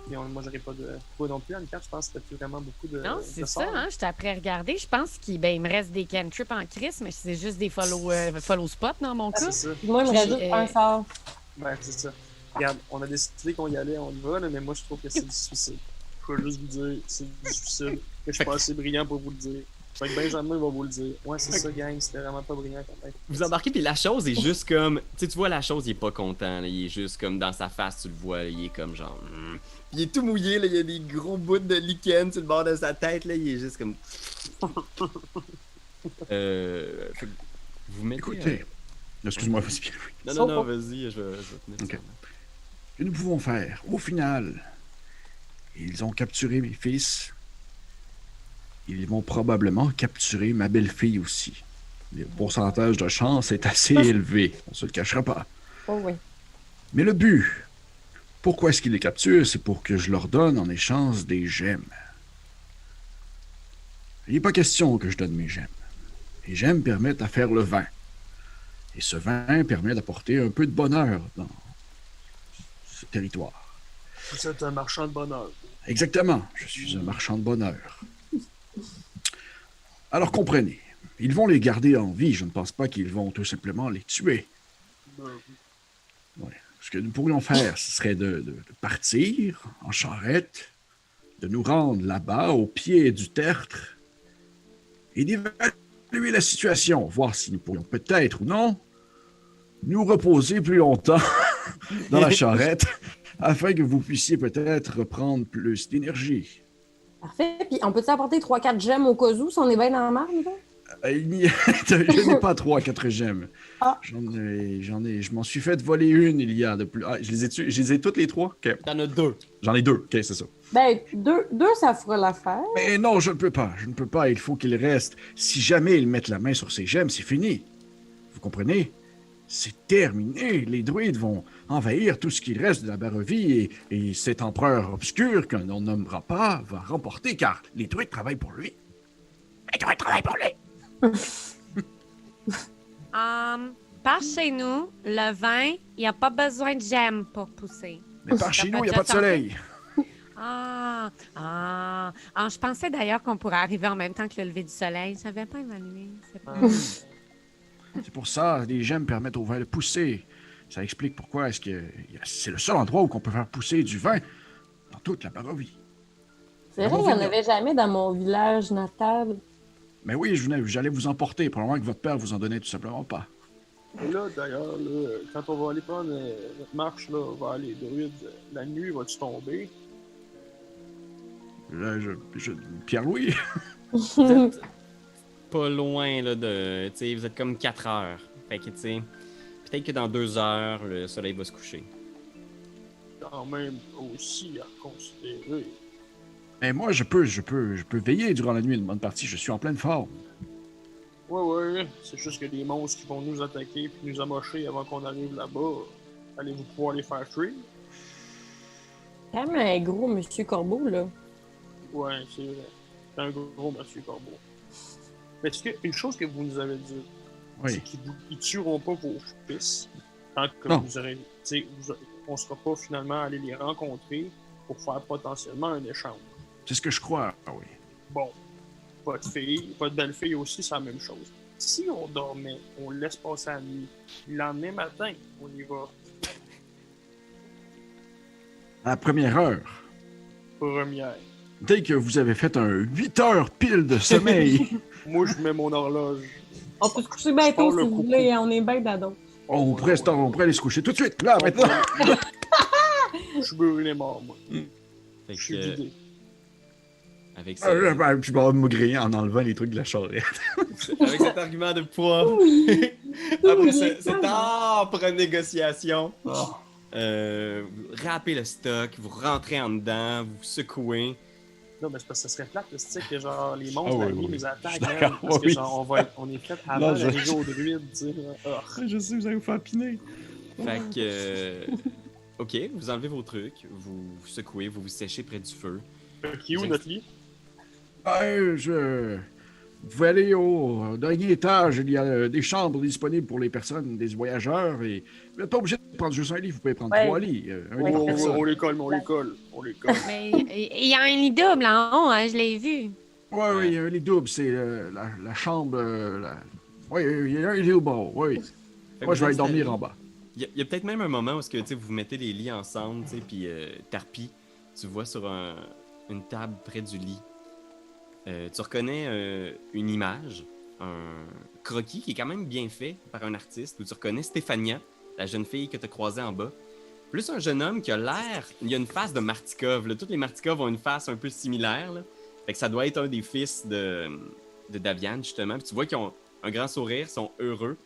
Puis moi, j'aurais pas de. Toi non plus, Anne-Cat, je pense que t'as plus vraiment beaucoup de. Non, de c'est sorts, ça, hein? J'étais après regarder. Je pense qu'il me reste des cantrips en crise, mais c'est juste des follow spots dans mon Ah, cas. c'est ça. Puis moi, il me reste Puis, juste un sort. Ben, c'est ça. Regarde, on a décidé qu'on y allait, on y va, là, mais moi, je trouve que c'est du suicide. Je peux juste vous dire, c'est du suicide. Que je suis pas assez brillant pour vous le dire. Fait que Benjamin va vous le dire. Ouais, c'est ça, gang, c'était vraiment pas brillant quand même. Vous embarquez, puis la chose est juste comme... Tu vois, la chose, il est pas content. Là, il est juste comme dans sa face, tu le vois. Là, il est comme genre... Puis il est tout mouillé, là, il y a des gros bouts de lichen sur le bord de sa tête. Là, il est juste comme... fait que vous mettez... Écoutez, excuse-moi, vas-y, Pierre. Non, vas-y, je vais te mettre Ok. ça. Que nous pouvons faire? Au final, ils ont capturé mes fils. Ils vont probablement capturer ma belle-fille aussi. Le pourcentage de chance est assez élevé, on se le cachera pas. Oh oui. Mais le but, pourquoi est-ce qu'ils les capturent? C'est pour que je leur donne en échange des gemmes. Il n'est pas question que je donne mes gemmes. Les gemmes permettent à faire le vin. Et ce vin permet d'apporter un peu de bonheur dans ce territoire. Vous êtes un marchand de bonheur. Exactement, je suis un marchand de bonheur. Alors comprenez, ils vont les garder en vie, je ne pense pas qu'ils vont tout simplement les tuer. Ouais. Ce que nous pourrions faire, ce serait de partir en charrette, de nous rendre là-bas, au pied du tertre, et d'évaluer la situation, voir si nous pourrions peut-être ou non nous reposer plus longtemps dans la charrette, afin que vous puissiez peut-être reprendre plus d'énergie. Parfait. Puis on peut-tu apporter 3-4 gemmes au cas où si on est bien dans la marde, là? Je n'ai pas 3-4 gemmes. Ah. Je m'en suis fait voler une il y a de plus. Ah, je les ai toutes les 3? Ok. T'en as 2. J'en ai 2, ok, c'est ça. Ben, deux, ça fera l'affaire. Mais non, je ne peux pas. Je ne peux pas. Il faut qu'il reste. Si jamais ils mettent la main sur ces gemmes, c'est fini. Vous comprenez? C'est terminé. Les druides vont envahir tout ce qu'il reste de la Barovie et cet empereur obscur qu'on ne nommera pas va remporter car les druides travaillent pour lui. Les druides travaillent pour lui. Par chez nous, le vin, il n'y a pas besoin de gemmes pour pousser. Mais par chez nous, il n'y a pas de soleil. Je pensais d'ailleurs qu'on pourrait arriver en même temps que le lever du soleil. Je n'avais pas évalué. C'est pas... C'est pour ça, les gemmes permettent au vin de pousser. ça explique pourquoi est-ce que c'est le seul endroit où on peut faire pousser du vin dans toute la Barovie. C'est vrai, il n'y en avait jamais dans mon village natal. Mais oui, j'allais vous emporter, probablement que votre père vous en donnait tout simplement pas. Et là, d'ailleurs, là, quand on va aller prendre notre marche là, vers les druides, la nuit, vas-tu tomber? Là, Pierre-Louis? Vous êtes pas loin là, de. Tu sais, vous êtes comme 4 heures. Fait que, tu sais, peut-être que dans 2 heures, le soleil va se coucher. Quand même aussi à considérer. Mais moi, je peux veiller durant la nuit une bonne partie, je suis en pleine forme. Ouais, c'est juste que des monstres qui vont nous attaquer puis nous amocher avant qu'on arrive là-bas. Allez-vous pouvoir les faire tuer? Quand même un gros monsieur Corbeau, là. Ouais, c'est vrai. C'est un gros monsieur Corbeau. Mais est-ce qu'une chose que vous nous avez dit, Oui. c'est qu'ils ils tueront pas vos fils tant que Non. vous aurez. On sera pas finalement allé les rencontrer pour faire potentiellement un échange. C'est ce que je crois, ah oui. Bon, votre fille, votre belle-fille aussi, c'est la même chose. Si on dormait, on laisse passer la nuit, le lendemain matin, on y va. À la première heure, Première. dès que vous avez fait un 8 heures pile de sommeil, Moi, je mets mon horloge. On peut se coucher bien tôt le si vous coucou. voulez, on est bien d'ado. on pourrait aller se coucher tout de suite, là, maintenant. Je suis brûlé mort, moi. Fait Je suis que, vidé. avec, Puis je vais me griller en enlevant les trucs de la charrette. avec cet argument de poids, après cette âpre négociation, vous râpez le stock, vous rentrez en dedans, vous secouez. Non, mais c'est parce que ça serait plate, le stick, que genre les monstres, Ah la oui, nuit, oui. les attaquent, Je suis man, d'accord, parce que oui. genre, on est fait avant Non, je- d'arriver aux druides, tu sais. Je sais, vous allez vous faire piner. Fait que, ok, vous enlevez vos trucs, vous secouez, vous vous séchez près du feu. Qui est où notre lit? Vous pouvez aller au dernier étage, il y a des chambres disponibles pour les personnes, des voyageurs, et vous n'êtes pas obligé de prendre juste un lit, vous pouvez prendre 3 lits. Un lit par personne. On les colle, on les colle. Mais il y a un lit double en haut, hein, je l'ai vu. Oui, il y a un lit double, c'est la chambre. Oui, il y a un lit double, oui. Fait que Moi, je vous vais aller dormir installez. en bas. Il y a peut-être même un moment où est-ce que, tu sais, vous mettez les lits ensemble, tu sais, puis Tarpi, tu vois sur une table près du lit, tu reconnais une image, un croquis qui est quand même bien fait par un artiste, où tu reconnais Stéphania, la jeune fille que tu as croisée en bas, plus un jeune homme qui a l'air, il a une face de Martikov, là. Toutes les Martikov ont une face un peu similaire, là. Fait que ça doit être un des fils de Davian, justement, puis tu vois qu'ils ont un grand sourire, sont heureux.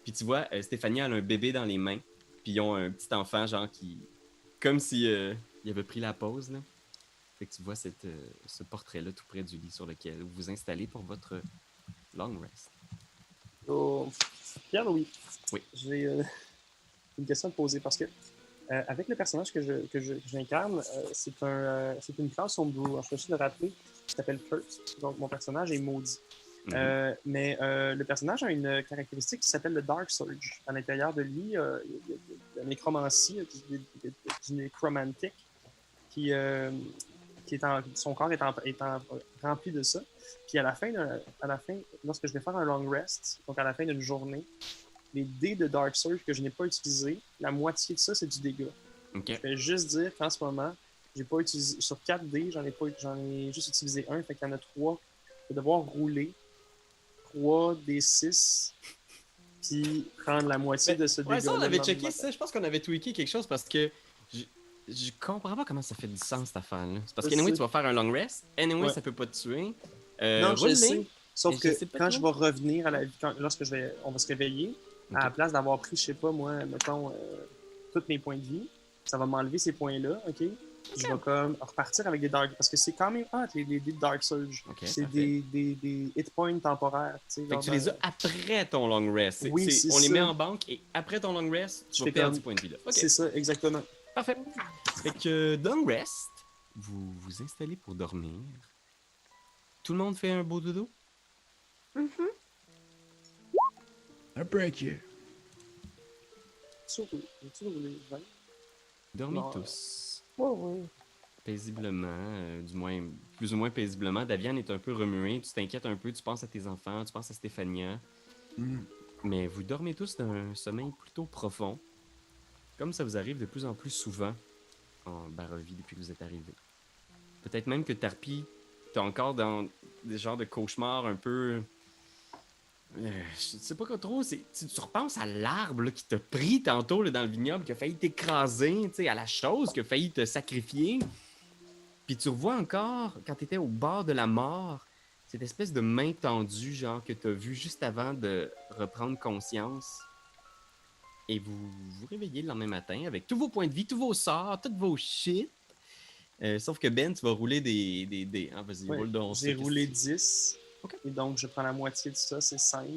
Puis tu vois, Stéphanie, elle a un bébé dans les mains. Puis ils ont un petit enfant, genre, qui... Comme si il avait pris la pause, là. Fait que tu vois ce portrait-là tout près du lit sur lequel vous vous installez pour votre long rest. Oh, Pierre-Louis. Oui. J'ai une question à te poser parce que avec le personnage que j'incarne, c'est une classe homebrew. Alors, je vais juste le rappeler, qui s'appelle First. Donc, mon personnage est maudit. Mais le personnage a une caractéristique qui s'appelle le Dark Surge. À l'intérieur de lui, il y a la nécromancie, du nécromantique, qui est son corps est rempli de ça. Puis à la fin, lorsque je vais faire un long rest, donc à la fin d'une journée, les dés de Dark Surge que je n'ai pas utilisés, la moitié de ça, c'est du dégât. OK. Je vais juste dire qu'en ce moment, j'ai pas utilisé sur 4 dés, j'en ai juste utilisé un, fait qu'il y en a 3. Je vais devoir rouler 3 des 6 puis prendre la moitié de ce dégât. Ouais, ça, on avait checké ça. Je pense qu'on avait tweaké quelque chose parce que je comprends pas comment ça fait du sens, cette affaire-là. C'est parce Je qu'anyway, sais. tu vas faire un long rest. Anyway, Ouais. ça peut pas te tuer. Non, je roule-les. sais. Sauf Mais que je sais pas quand trop. je vais revenir à la vie, lorsque on va se réveiller, à la place d'avoir pris, je sais pas moi, mettons, tous mes points de vie, ça va m'enlever ces points-là, ok? Je vais comme repartir avec des Dark... Parce que c'est quand même les dés de Dark Surge. Ok, C'est parfait. des hit points temporaires. Fait que tu les as après ton long rest. Oui, c'est on les ça. met en banque et après ton long rest, tu Je vas fais perdre comme- du point de vie là. Ok, C'est ça, exactement. parfait. Fait que long rest, vous vous installez pour dormir. Tout le monde fait un beau dodo? Un peu inquiet. Surtout, tu roulé 20? Dormez Non. tous. Oui. Paisiblement, du moins, plus ou moins paisiblement. Davian est un peu remué, tu t'inquiètes un peu, tu penses à tes enfants, tu penses à Stéphania. Hmm. Mais vous dormez tous d'un sommeil plutôt profond. comme ça vous arrive de plus en plus souvent en Barovie depuis que vous êtes arrivé. Peut-être même que Tarpi, t'es encore dans des genres de cauchemars un peu... je sais pas quoi trop, tu repenses à l'arbre là, qui t'a pris tantôt là, dans le vignoble, qui a failli t'écraser, tu sais, à la chose qui a failli te sacrifier. Puis tu revois encore, quand t'étais au bord de la mort, cette espèce de main tendue, genre, que t'as vue juste avant de reprendre conscience. Et vous vous réveillez le lendemain matin avec tous vos points de vie, tous vos sorts, toutes vos shit. Sauf que Ben, tu vas rouler des... Ah, vas-y, Ouais, roule donc. j'ai roulé 10. Ok. Et donc, je prends la moitié de ça, c'est 5.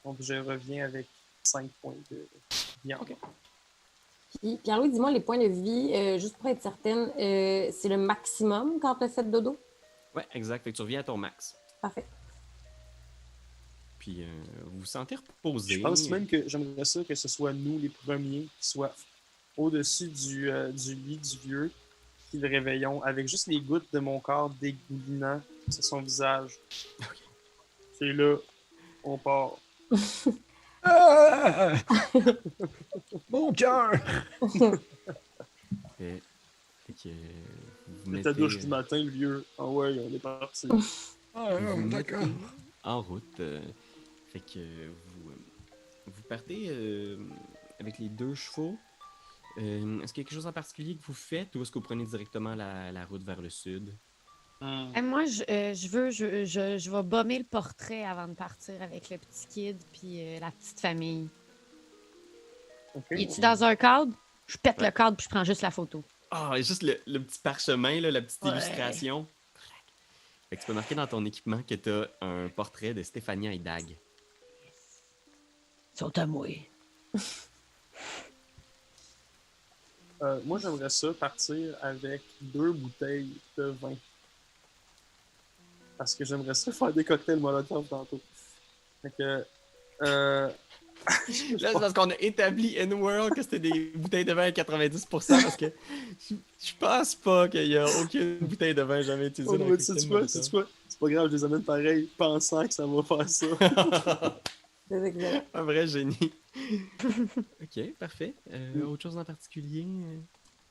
Donc, je reviens avec 5 points de viande. Ok. Puis, Pierre-Louis, dis-moi, les points de vie, juste pour être certaine, c'est le maximum quand tu as fait dodo? Ouais, exact. Fait que tu reviens à ton max. Parfait. Puis vous vous sentez reposé. Je pense même que j'aimerais ça que ce soit nous les premiers qui soient au-dessus du lit du vieux, qui le réveillons avec juste les gouttes de mon corps dégoulinant sur son visage. C'est là, on part. Ah! Mon cœur! Fait que vous C'est ta mettez, douche du matin, le vieux. Ah ouais, on est parti. Ah, vous vous d'accord. mettez en route. Fait que vous partez avec les 2 chevaux. Est-ce qu'il y a quelque chose en particulier que vous faites ou est-ce que vous prenez directement la route vers le sud? Moi, je vais bomber le portrait avant de partir avec le petit kid puis la petite famille. Ok. Es-tu dans un cadre? Je pète Ouais. le cadre puis je prends juste la photo. Ah, juste le petit parchemin, là, la petite Ouais. illustration. Fait que tu peux marquer dans ton équipement que tu as un portrait de Stéphania et Dag. Ils sont à moi. Moi, j'aimerais ça partir avec 2 bouteilles de vin. Parce que j'aimerais ça faire des cocktails Molotov tantôt. Fait que... Là, c'est parce qu'on a établi in World que c'était des bouteilles de vin à 90% parce que je pense pas qu'il y a aucune bouteille de vin jamais utilisée dans un cocktail Molotov. C'est pas grave, je les amène pareil, pensant que ça va faire ça. C'est excellent. Un vrai génie. Ok, parfait. Autre chose en particulier?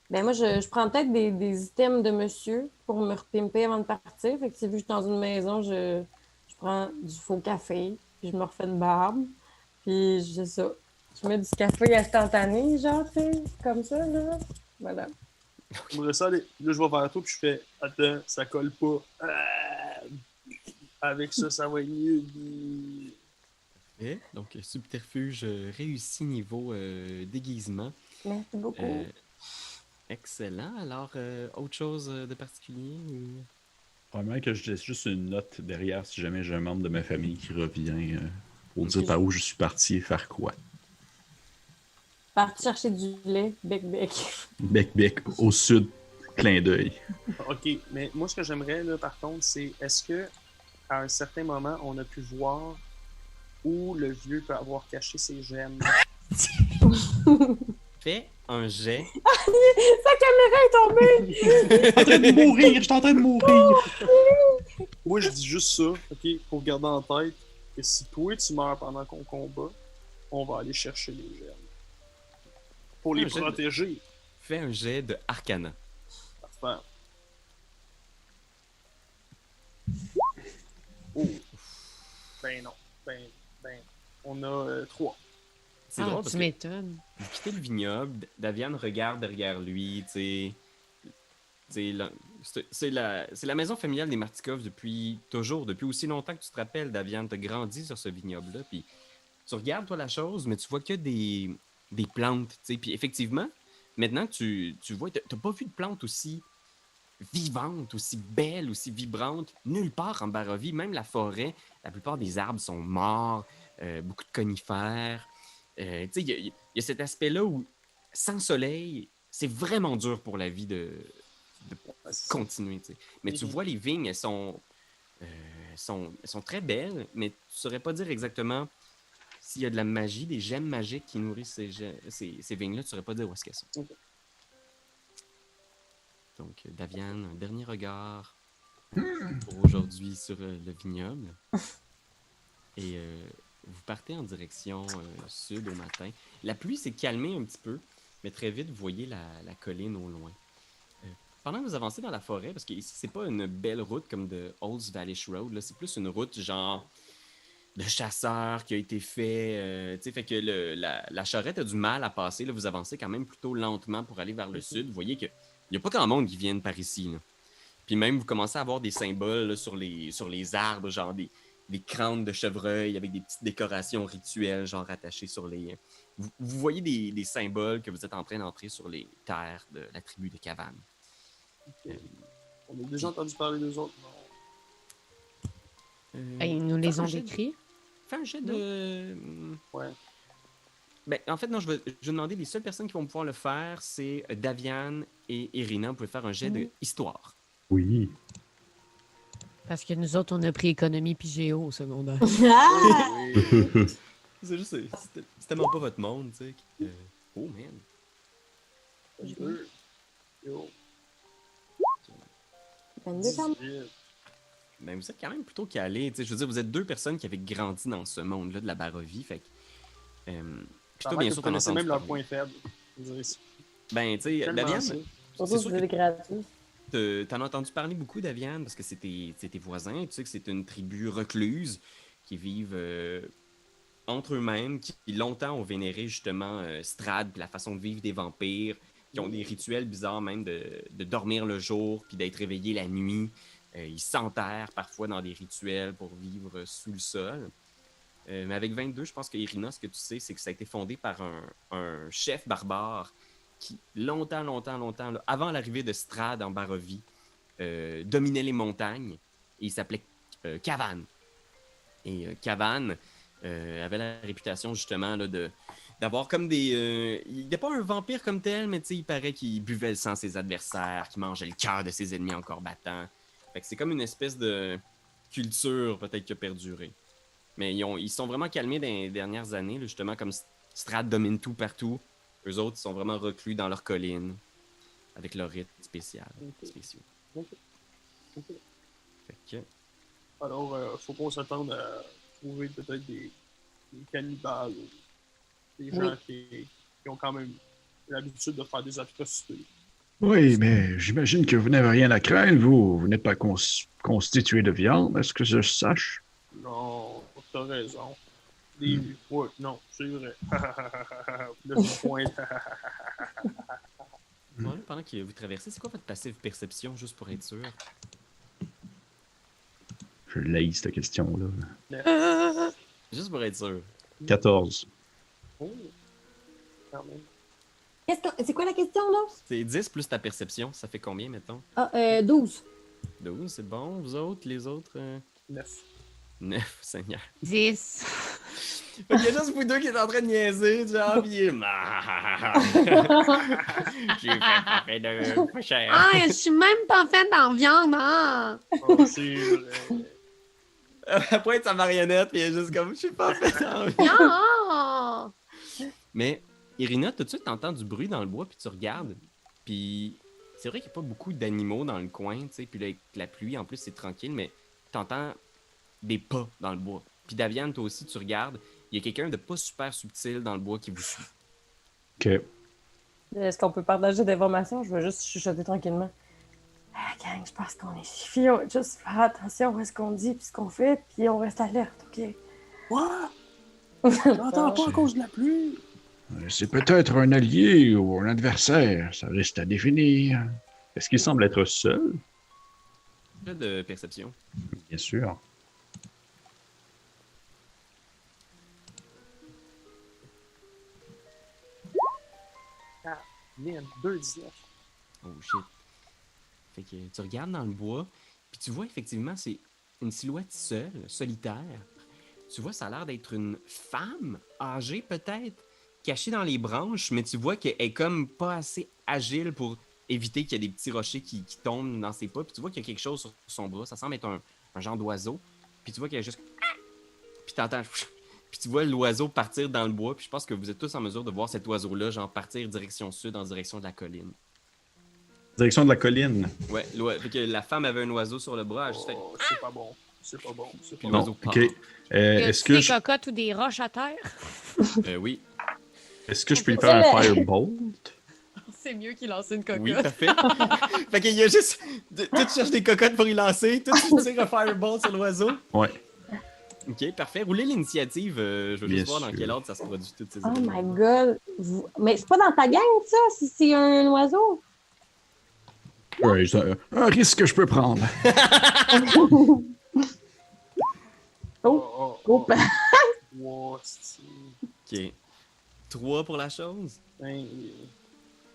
Ben moi, je prends peut-être des items de monsieur pour me repimper avant de partir. Fait que si vu que je suis dans une maison, je prends du faux café, puis je me refais une barbe, puis je ça. Je mets du café instantané, genre, tu sais, comme ça, là. Voilà. J'aimerais ça aller. Là, je vais vers toi, puis je fais attends, ça colle pas. Avec ça, ça va être mieux. Parfait. Donc, subterfuge réussi niveau déguisement. Merci beaucoup. Excellent. Alors, autre chose de particulier? Ou... Probablement que je laisse juste une note derrière si jamais j'ai un membre de ma famille qui revient pour dire par où je suis parti et faire quoi. Parti chercher du lait, bec-bec. Bec-bec, au sud, clin d'œil. Ok, mais moi, ce que j'aimerais, là, par contre, c'est est-ce que à un certain moment, on a pu voir où le vieux peut avoir caché ses gemmes? Fais un jet. Sa caméra est tombée! Je suis en train de mourir! Moi, je dis juste ça, ok, pour garder en tête que si toi, tu meurs pendant qu'on combat, on va aller chercher les gemmes. Pour les Un jet de- protéger. Fais un jet de Arcana. Parfait. Oh. Ben non. Ben, on a 3. C'est Ah, drôle parce tu que m'étonnes. vous quittez le vignoble, Daviane regarde derrière lui, tu sais, c'est la maison familiale des Martikov depuis toujours, depuis aussi longtemps que tu te rappelles, Daviane, t'as grandi sur ce vignoble-là, puis tu regardes, toi, la chose, mais tu vois que des plantes, tu sais, puis effectivement, maintenant que tu vois, t'as pas vu de plantes aussi vivantes, aussi belles, aussi vibrantes, nulle part en Barovie, même la forêt, la plupart des arbres sont morts, beaucoup de conifères, tu sais, il y a cet aspect-là où, sans soleil, c'est vraiment dur pour la vie de continuer, tu sais. Mais tu vois, les vignes, elles sont très belles, mais tu saurais pas dire exactement s'il y a de la magie, des gemmes magiques qui nourrissent ces vignes-là, tu saurais pas dire où est-ce qu'elles sont. Ok. Donc, Daviane, un dernier regard pour aujourd'hui sur le vignoble. Et vous partez en direction sud au matin. La pluie s'est calmée un petit peu. mais très vite, vous voyez la colline au loin. Pendant que vous avancez dans la forêt, parce que ici, c'est pas une belle route comme de Old Valish Road, là, c'est plus une route genre de chasseur qui a été fait. Tu sais, fait que la charrette a du mal à passer. Là, vous avancez quand même plutôt lentement pour aller vers le sud. Vous voyez qu'il n'y a pas grand monde qui vienne par ici. Là. Puis même, vous commencez à avoir des symboles là, sur les arbres, genre des crânes de chevreuil avec des petites décorations rituelles, genre attachées sur les... Vous voyez des symboles que vous êtes en train d'entrer sur les terres de la tribu de Cavan. Ok. On a déjà entendu parler d'eux autres. Ils nous les ont décrits. Fais un jet de... Ouais. Ben, en fait, non, je vais demander, les seules personnes qui vont pouvoir le faire, c'est Daviane et Irina. Vous pouvez faire un jet de histoire. Oui. Parce que nous autres, on a pris économie puis géo au secondaire. Oui. C'est juste, c'est tellement pas votre monde, tu sais. Oh, man. Yo. 22 quand même. 18. Ben, vous êtes quand même plutôt calés. Je veux dire, vous êtes deux personnes qui avaient grandi dans ce monde-là de la Barovie. Fait que. Puis Ça toi, va bien que sûr, vous connaissez t'en as même leurs entendu points faibles. Je dirais, c'est Ben, tu sais, tellement Daviane, ça. Surtout sûr si c'est gratuit. t'en as entendu parler beaucoup, Daviane, parce que c'est tes voisins. Tu sais que c'est une tribu recluse qui vivent entre eux-mêmes, qui longtemps ont vénéré justement Strahd, puis la façon de vivre des vampires, qui ont des rituels bizarres même de dormir le jour, puis d'être réveillés la nuit. Ils s'enterrent parfois dans des rituels pour vivre sous le sol. Mais avec 22, je pense que Irina, ce que tu sais, c'est que ça a été fondé par un chef barbare qui, longtemps, là, avant l'arrivée de Strahd en Barovie, dominait les montagnes et il s'appelait Cavan. Et Cavan avait la réputation justement là, d'avoir comme des... il n'est pas un vampire comme tel, mais il paraît qu'il buvait le sang de ses adversaires, qu'il mangeait le cœur de ses ennemis encore battants. Fait que c'est comme une espèce de culture peut-être qui a perduré. Mais ils sont vraiment calmés dans les dernières années, là, justement, comme Strahd domine tout partout. Eux autres, ils sont vraiment reclus dans leur colline, avec leur rite spéciaux. Ok. Fait que... Alors, faut qu'on s'attende à trouver peut-être des cannibales ou des gens qui ont quand même l'habitude de faire des atrocités. Oui, mais j'imagine que vous n'avez rien à craindre, vous n'êtes pas constitué de viande, est-ce que je sache? Non, t'as raison. Ouais, non, c'est vrai. Là, je pointe. Ouais, pendant que vous traversez, c'est quoi votre passive perception, juste pour être sûr? Je laisse cette question-là. Juste pour être sûr. 14. Oh, quand même. C'est quoi la question, là? C'est 10 plus ta perception, ça fait combien, mettons? 12. 12, c'est bon. Vous autres, les autres? 9. 9, Seigneur. 10. Fait qu'il y a juste vous deux qui êtes en train de niaiser, genre, pis il est... J'ai fait de cher. Ah, je suis même pas faite en viande, hein? Oh, c'est vrai. Après, être sa marionnette, pis il est juste comme, je suis pas fait envie. Non! Mais, Irina, tout de suite, t'entends du bruit dans le bois, puis tu regardes, puis c'est vrai qu'il n'y a pas beaucoup d'animaux dans le coin, tu sais, puis là, avec la pluie, en plus, c'est tranquille, mais t'entends des pas dans le bois. Puis Daviane, toi aussi, tu regardes, il y a quelqu'un de pas super subtil dans le bois qui vous suit. OK. Est-ce qu'on peut partager des informations? Je vais juste chuchoter tranquillement. Ah, gang, je pense qu'on est suffit. On va juste faire attention à ce qu'on dit puis ce qu'on fait, puis on reste alerte, OK? Quoi? J'entends pas à cause de la pluie. C'est peut-être un allié ou un adversaire, ça reste à définir. Est-ce qu'il semble être seul? Jeu de perception. Bien sûr. Man, 2-19. Oh shit. Fait que tu regardes dans le bois, puis tu vois effectivement, c'est une silhouette seule, solitaire. Tu vois, ça a l'air d'être une femme âgée peut-être, cachée dans les branches, mais tu vois qu'elle est comme pas assez agile pour éviter qu'il y ait des petits rochers qui tombent dans ses pas. Puis tu vois qu'il y a quelque chose sur son bras. Ça semble être un genre d'oiseau. Puis tu vois qu'il y a juste... Puis t'entends... Puis tu vois l'oiseau partir dans le bois. Puis je pense que vous êtes tous en mesure de voir cet oiseau-là, genre partir direction sud, en direction de la colline. Direction de la colline. Ouais, fait que la femme avait un oiseau sur le bras. Elle a juste fait... Oh, c'est pas bon. C'est pas bon. C'est Puis pas l'oiseau bon. OK. part. Est-ce que des je... cocottes ou des roches à terre? Oui. Est-ce que je peux lui faire un firebolt? C'est mieux qu'il lance une cocotte. Oui, parfait. Fait qu'il y a juste. Toi, tu cherches des cocottes pour y lancer. Toi, tu tires un fireball sur l'oiseau. Ouais. Ok, parfait. Roulez l'initiative. Je veux Bien juste voir dans sûr. quel ordre ça se produit toutes ces Oh événements. my god. Mais c'est pas dans ta gang, ça, si c'est un oiseau? Ouais, c'est un risque que je peux prendre. Oh. Wow, c'est... Ok. 3 pour la chose. Ben,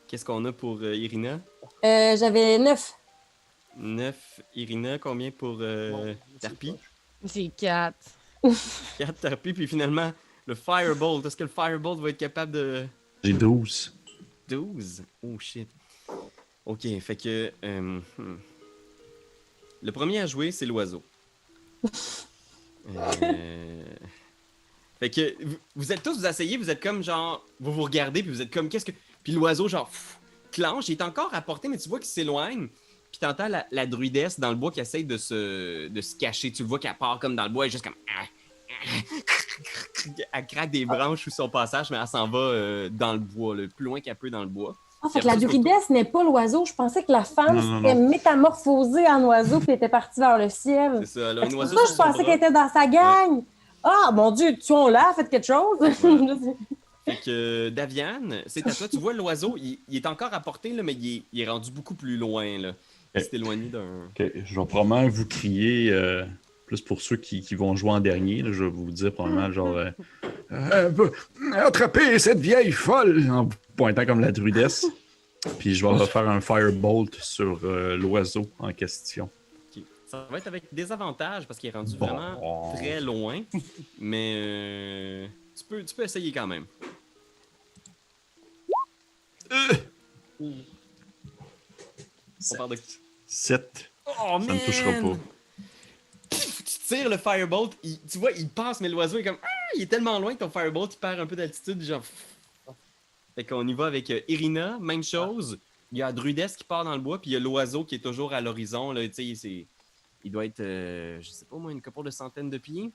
Qu'est-ce qu'on a pour Irina? J'avais 9. 9. Irina, combien pour bon, Tarpi? J'ai 4. 4 Tarpi, puis finalement, le Firebolt. Est-ce que le Firebolt va être capable de. J'ai 12. 12? Oh shit. Ok, fait que. Le premier à jouer, c'est l'oiseau. Fait que vous êtes tous, vous asseyez, vous êtes comme genre. Vous vous regardez, puis vous êtes comme qu'est-ce que. Puis l'oiseau, genre, clenche, il est encore à portée, mais tu vois qu'il s'éloigne. Puis t'entends la druidesse dans le bois qui essaye de se cacher. Tu le vois qu'elle part comme dans le bois, elle est juste comme. Elle craque des branches sous son passage, mais elle s'en va dans le bois, le plus loin qu'elle peut dans le bois. Ah, fait que la druidesse n'est pas l'oiseau. Je pensais que la femme Non. s'était métamorphosée en oiseau puis était partie vers le ciel. C'est ça, elle a un C'est oiseau pour ça sur que je son pensais bras. qu'elle était dans sa gang. Ah, mon Dieu, tuons-la, faites quelque chose. Fait que Davian, c'est à toi. Tu vois l'oiseau, il est encore à portée, là, mais il est rendu beaucoup plus loin. Là. Il s'est éloigné d'un. Ok, je vais probablement vous crier, plus pour ceux qui vont jouer en dernier, là, je vais vous dire probablement genre Attrapez cette vieille folle! en vous pointant comme la druidesse. Puis je vais faire un firebolt sur l'oiseau en question. Ok. Ça va être avec des avantages parce qu'il est rendu Bon. vraiment très loin. Mais tu peux essayer quand même. On parle de. 7, Oh ça ne touchera pas. Tu tires le firebolt, tu vois, il passe, mais l'oiseau est comme. Il est tellement loin que ton firebolt, il perd un peu d'altitude, genre. Fait qu'on y va avec Irina, même chose. Il y a Druidesse qui part dans le bois, puis il y a l'oiseau qui est toujours à l'horizon. Là, tu sais, il doit être, je sais pas moi, une couple de centaines de pieds.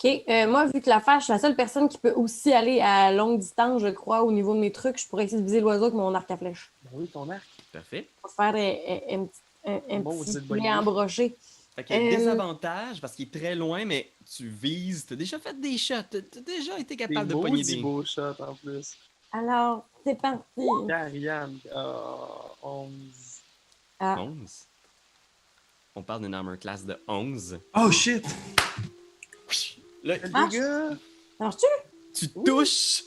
OK. Moi, vu que la fâche, je suis la seule personne qui peut aussi aller à longue distance, je crois, au niveau de mes trucs, je pourrais essayer de viser l'oiseau avec mon arc à flèche. ben oui, ton arc. Parfait. Pour faire un Bon, petit c'est de bonne filet idée. embroché. Fait qu'il y a des avantages parce qu'il est très loin, mais tu vises. T'as déjà fait des shots. T'as déjà été Des capable de pogner maudits des. beaux shots en plus. Alors, c'est parti. Karian, 11. Ah. 11. On parle d'une armor class de 11. Oh shit! Là, Ah. Les gars, Alors-tu? tu touches.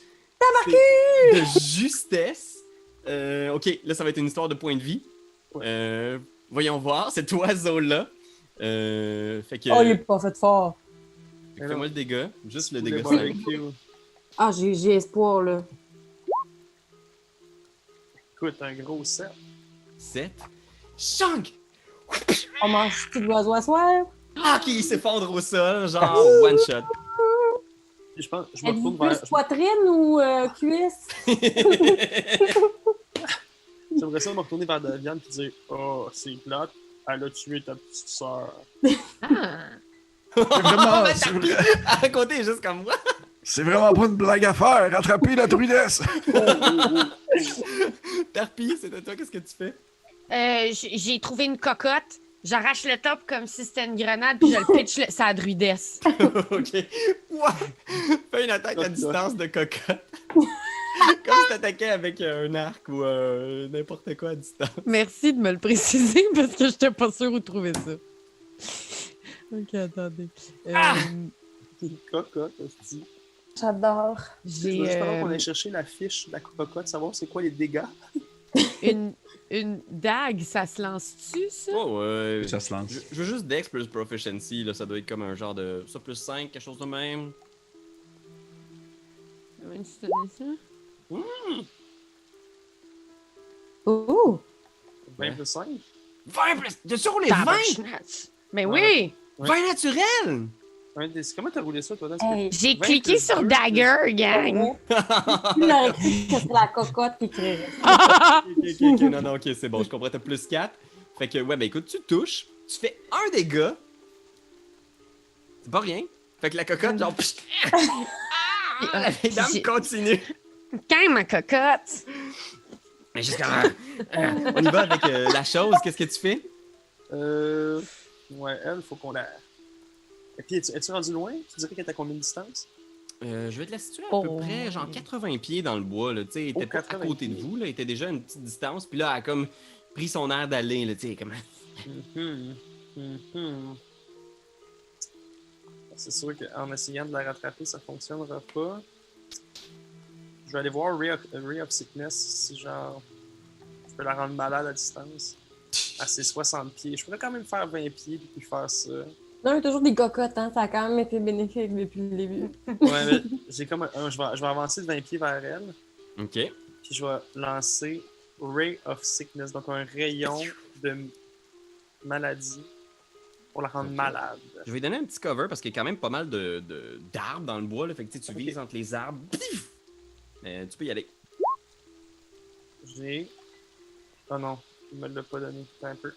De justesse. Ok, là, ça va être une histoire de point de vie. Voyons voir, cet oiseau-là. Fait que. Oh, il est pas fait fort. Fait que fais-moi le dégât. Juste le les dégât 5. barbecue. Ah, j'ai espoir, là. Écoute, un gros 7. 7. Shank! On mange-tu de l'oiseau à soir? Ah, qui s'effondre au sol, genre one shot. Je pense, je me Êtes-vous retourne plus vers. poitrine ou cuisse? J'aimerais ça me retourner vers Davian et dire oh, c'est plate, elle a tué ta petite sœur. Ah. Vraiment, c'est vrai. à côté, juste comme moi. C'est vraiment pas une blague à faire! Attrapez la druidesse! Tarpi, c'est à toi, qu'est-ce que tu fais? J'ai trouvé une cocotte. J'arrache le top comme si c'était une grenade, puis je le pitch sa druidesse. Ok. Ouah! Fais une attaque à distance de cocotte. Comme si t'attaquais avec un arc ou n'importe quoi à distance. Merci de me le préciser parce que j'étais pas sûre où trouver ça. Ok, attendez. Une cocotte, hostie. J'adore. Je veux J'ai juste pendant qu'on aille chercher la fiche de la cocotte, savoir c'est quoi les dégâts. une dague, ça se lance-tu, ça? Oh, ouais. Ça se lance. Je veux juste Dex plus Proficiency, là, ça doit être comme un genre de. Ça plus 5, quelque chose de même. Même si tu donnes ça? Ouh! 20 plus 5. 20 plus. De sur les 20! Tabarnouche. Mais oui! 20 naturels! Comment t'as roulé ça, toi? Dans Hey. J'ai 20 cliqué plus sur 2 Dagger, gang! Tu l'aurais cru que c'était la cocotte qui créerait. Ok, non, ok, c'est bon, je comprends, t'as plus 4. Fait que, ouais, ben écoute, tu touches, tu fais un dégât. C'est pas rien. Fait que la cocotte, genre. La vieille dame J'ai- continue. Quand ma cocotte! Mais juste comme... on y va avec la chose, qu'est-ce que tu fais? Ouais, elle, faut qu'on la... Et puis, es-tu rendu loin? Tu dirais qu'elle est à combien de distance? Je vais te la situer à peu Oh. près, genre 80 pieds dans le bois, là, tu sais, elle était Oh, pas à 80 côté de pieds. vous, là, elle était déjà à une petite distance, puis là, elle a comme pris son air d'aller, là, tu sais, comme... C'est sûr qu'en essayant de la rattraper, ça fonctionnera pas. Je vais aller voir Ray of Sickness si genre je peux la rendre malade à distance. À ses 60 pieds. Je pourrais quand même faire 20 pieds puis faire ça. Non, toujours des cocottes, hein. Ça a quand même été bénéfique depuis le début. Ouais, mais j'ai comme je vais avancer de 20 pieds vers elle. OK. Puis je vais lancer Ray of Sickness, donc un rayon de maladie pour la rendre Ok. malade. Je vais lui donner un petit cover, parce qu'il y a quand même pas mal d'arbres dans le bois, là, fait que tu sais, tu Ok. vises entre les arbres, pif! Mais tu peux y aller. J'ai. Oh non, il me l'a pas donné. Attends un peu.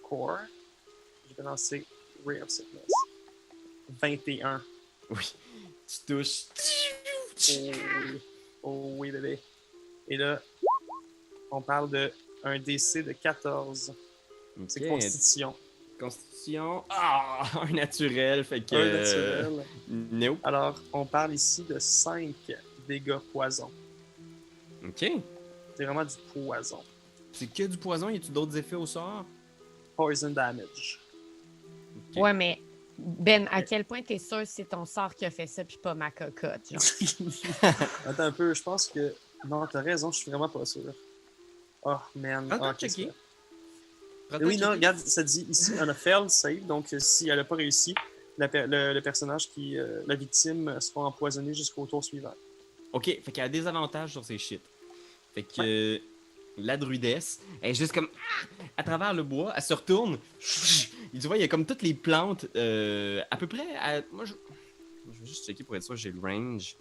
Core. Je vais lancer Ray of Sickness. 21. Oui. Tu touches. Oh oui. Oh oui, bébé. Et là, on parle de un DC de 14. C'est Ok. Constitution. Constitution. Ah! Un naturel, fait que... Un naturel. Nope. Alors, on parle ici de 5 dégâts poison. OK. C'est vraiment du poison. C'est que du poison, y a-tu d'autres effets au sort? Poison damage. Ok. Ouais, mais Ben, à quel point t'es sûr que c'est ton sort qui a fait ça puis pas ma cocotte? Genre? Attends un peu, je pense que. Non, t'as raison, je suis vraiment pas sûr. Oh man. Prends le temps Ah, de checker. qu'est-ce que- Prends Oui, ton non, checker. regarde, ça dit ici, on a failed save, donc si elle n'a pas réussi, le personnage qui. La victime sera empoisonnée jusqu'au tour suivant. OK, fait qu'elle a des avantages sur ses shit. Fait que la druidesse, elle est juste comme à travers le bois, elle se retourne. Tu vois, il y a comme toutes les plantes à peu près. Moi, je vais juste checker pour être sûr, j'ai le range.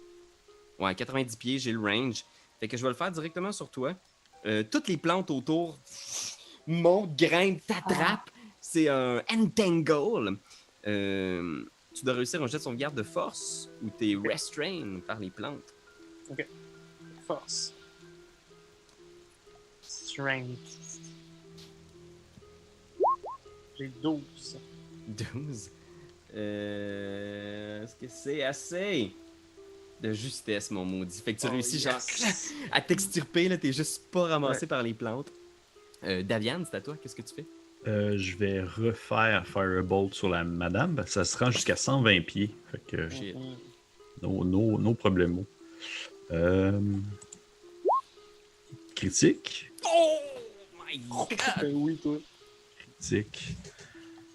Ouais, 90 pieds, j'ai le range. Fait que je vais le faire directement sur toi. Toutes les plantes autour montent, grimpent, t'attrapent. C'est un entangle. Tu dois réussir un jet de sauvegarde de force ou t'es restrained par les plantes. Force. Strength. J'ai 12. 12. Est-ce que c'est assez de justesse, mon maudit? Fait que tu réussis genre à t'extirper, là, t'es juste pas ramassé par les plantes. Daviane, c'est à toi, qu'est-ce que tu fais? Je vais refaire Firebolt sur la madame. Ben, ça se rend jusqu'à 120 pieds. Fait que Shit. no problemo. Critique. Oh my god! Oui, toi. Critique.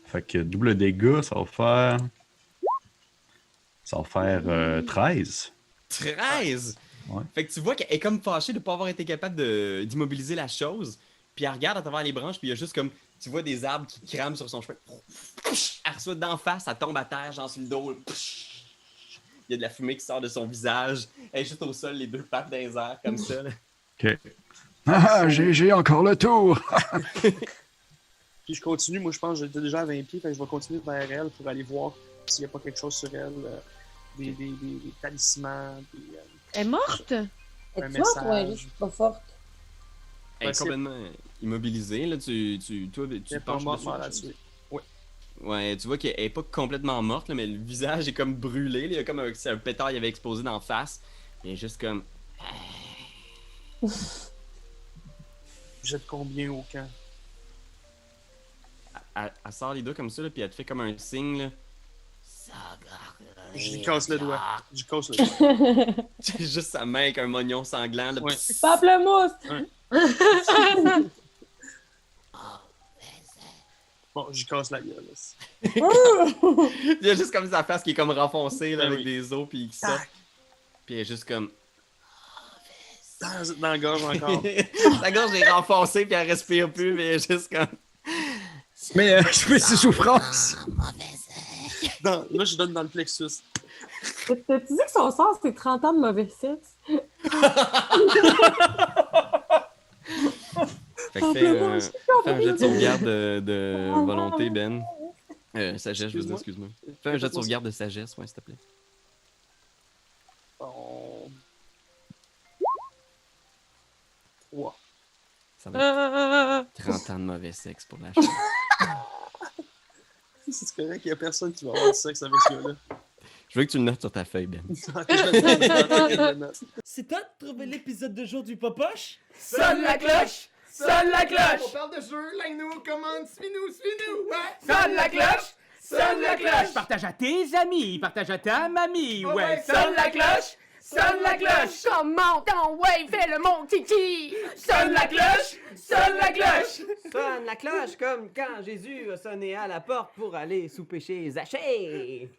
Fait que double dégâts, ça va faire. Ça va faire 13. 13! Ouais. Fait que tu vois qu'elle est comme fâchée de pas avoir été capable d'immobiliser la chose. Puis elle regarde à travers les branches, puis il y a juste comme. Tu vois des arbres qui crament sur son chemin. Elle reçoit d'en face, elle tombe à terre, genre sur le dos. Il y a de la fumée qui sort de son visage. Elle est juste au sol, les deux pattes dans les airs, comme ça. Là. Ok. Ah, j'ai encore le tour. Puis je continue, moi je pense que j'étais déjà à 20 pieds, fait que je vais continuer vers elle pour aller voir s'il n'y a pas quelque chose sur elle. Des talismans, Elle est morte? un Es-tu morte message. ou elle est juste pas forte? Elle est c'est- complètement immobilisée. Là, tu Elle est pas penches morte, dessus, mort quelque chose. là-dessus. Ouais, tu vois qu'elle est pas complètement morte, là, mais le visage est comme brûlé. Là. Il y a comme si un pétard y avait explosé d'en face. Il est juste comme. Jette combien au camp? Elle sort les doigts comme ça, là, puis elle te fait comme un signe. Là. Je lui casse le doigt. Je lui casse le doigt. C'est juste sa main avec un mognon sanglant. Là, Ouais. pss. Pamplemousse! Bon, j'y casse la gueule. Il y a juste comme sa face qui est comme renfoncée là, Ah avec oui. des os, puis qui sort. Tac. Puis elle est juste comme. Dans la gorge encore. Sa gorge est renfoncée, puis elle respire plus, mais elle est juste comme. Mais je fais ses souffrances. Là, je donne dans le plexus. T'as-tu dit que son sort, c'est 30 ans de mauvais sexe? Fait que fais un jet de sauvegarde de volonté, Ben. Sagesse, je veux dire, excuse-moi. Fais un jet de sauvegarde de sagesse, ouais, s'il te plaît. Bon. 3. Ça va être 30 ans de mauvais sexe pour la chose. C'est correct, il n'y a personne qui va avoir du sexe avec ce gars-là. Je veux que tu le notes sur ta feuille, Ben. C'est toi de trouver l'épisode de jour du Popoche? Sonne la cloche! Sonne la cloche! On parle de jeu, like-nous, commande, suis-nous, ouais! Sonne la cloche! Sonne la cloche! Partage à tes amis, partage à ta mamie, Oh, ouais, Sonne la cloche! Sonne la cloche! Comment ton wave fait le mon kiki? Sonne la cloche! Sonne la cloche! Sonne la cloche comme quand Jésus a sonné à la porte pour aller souper chez Zachée.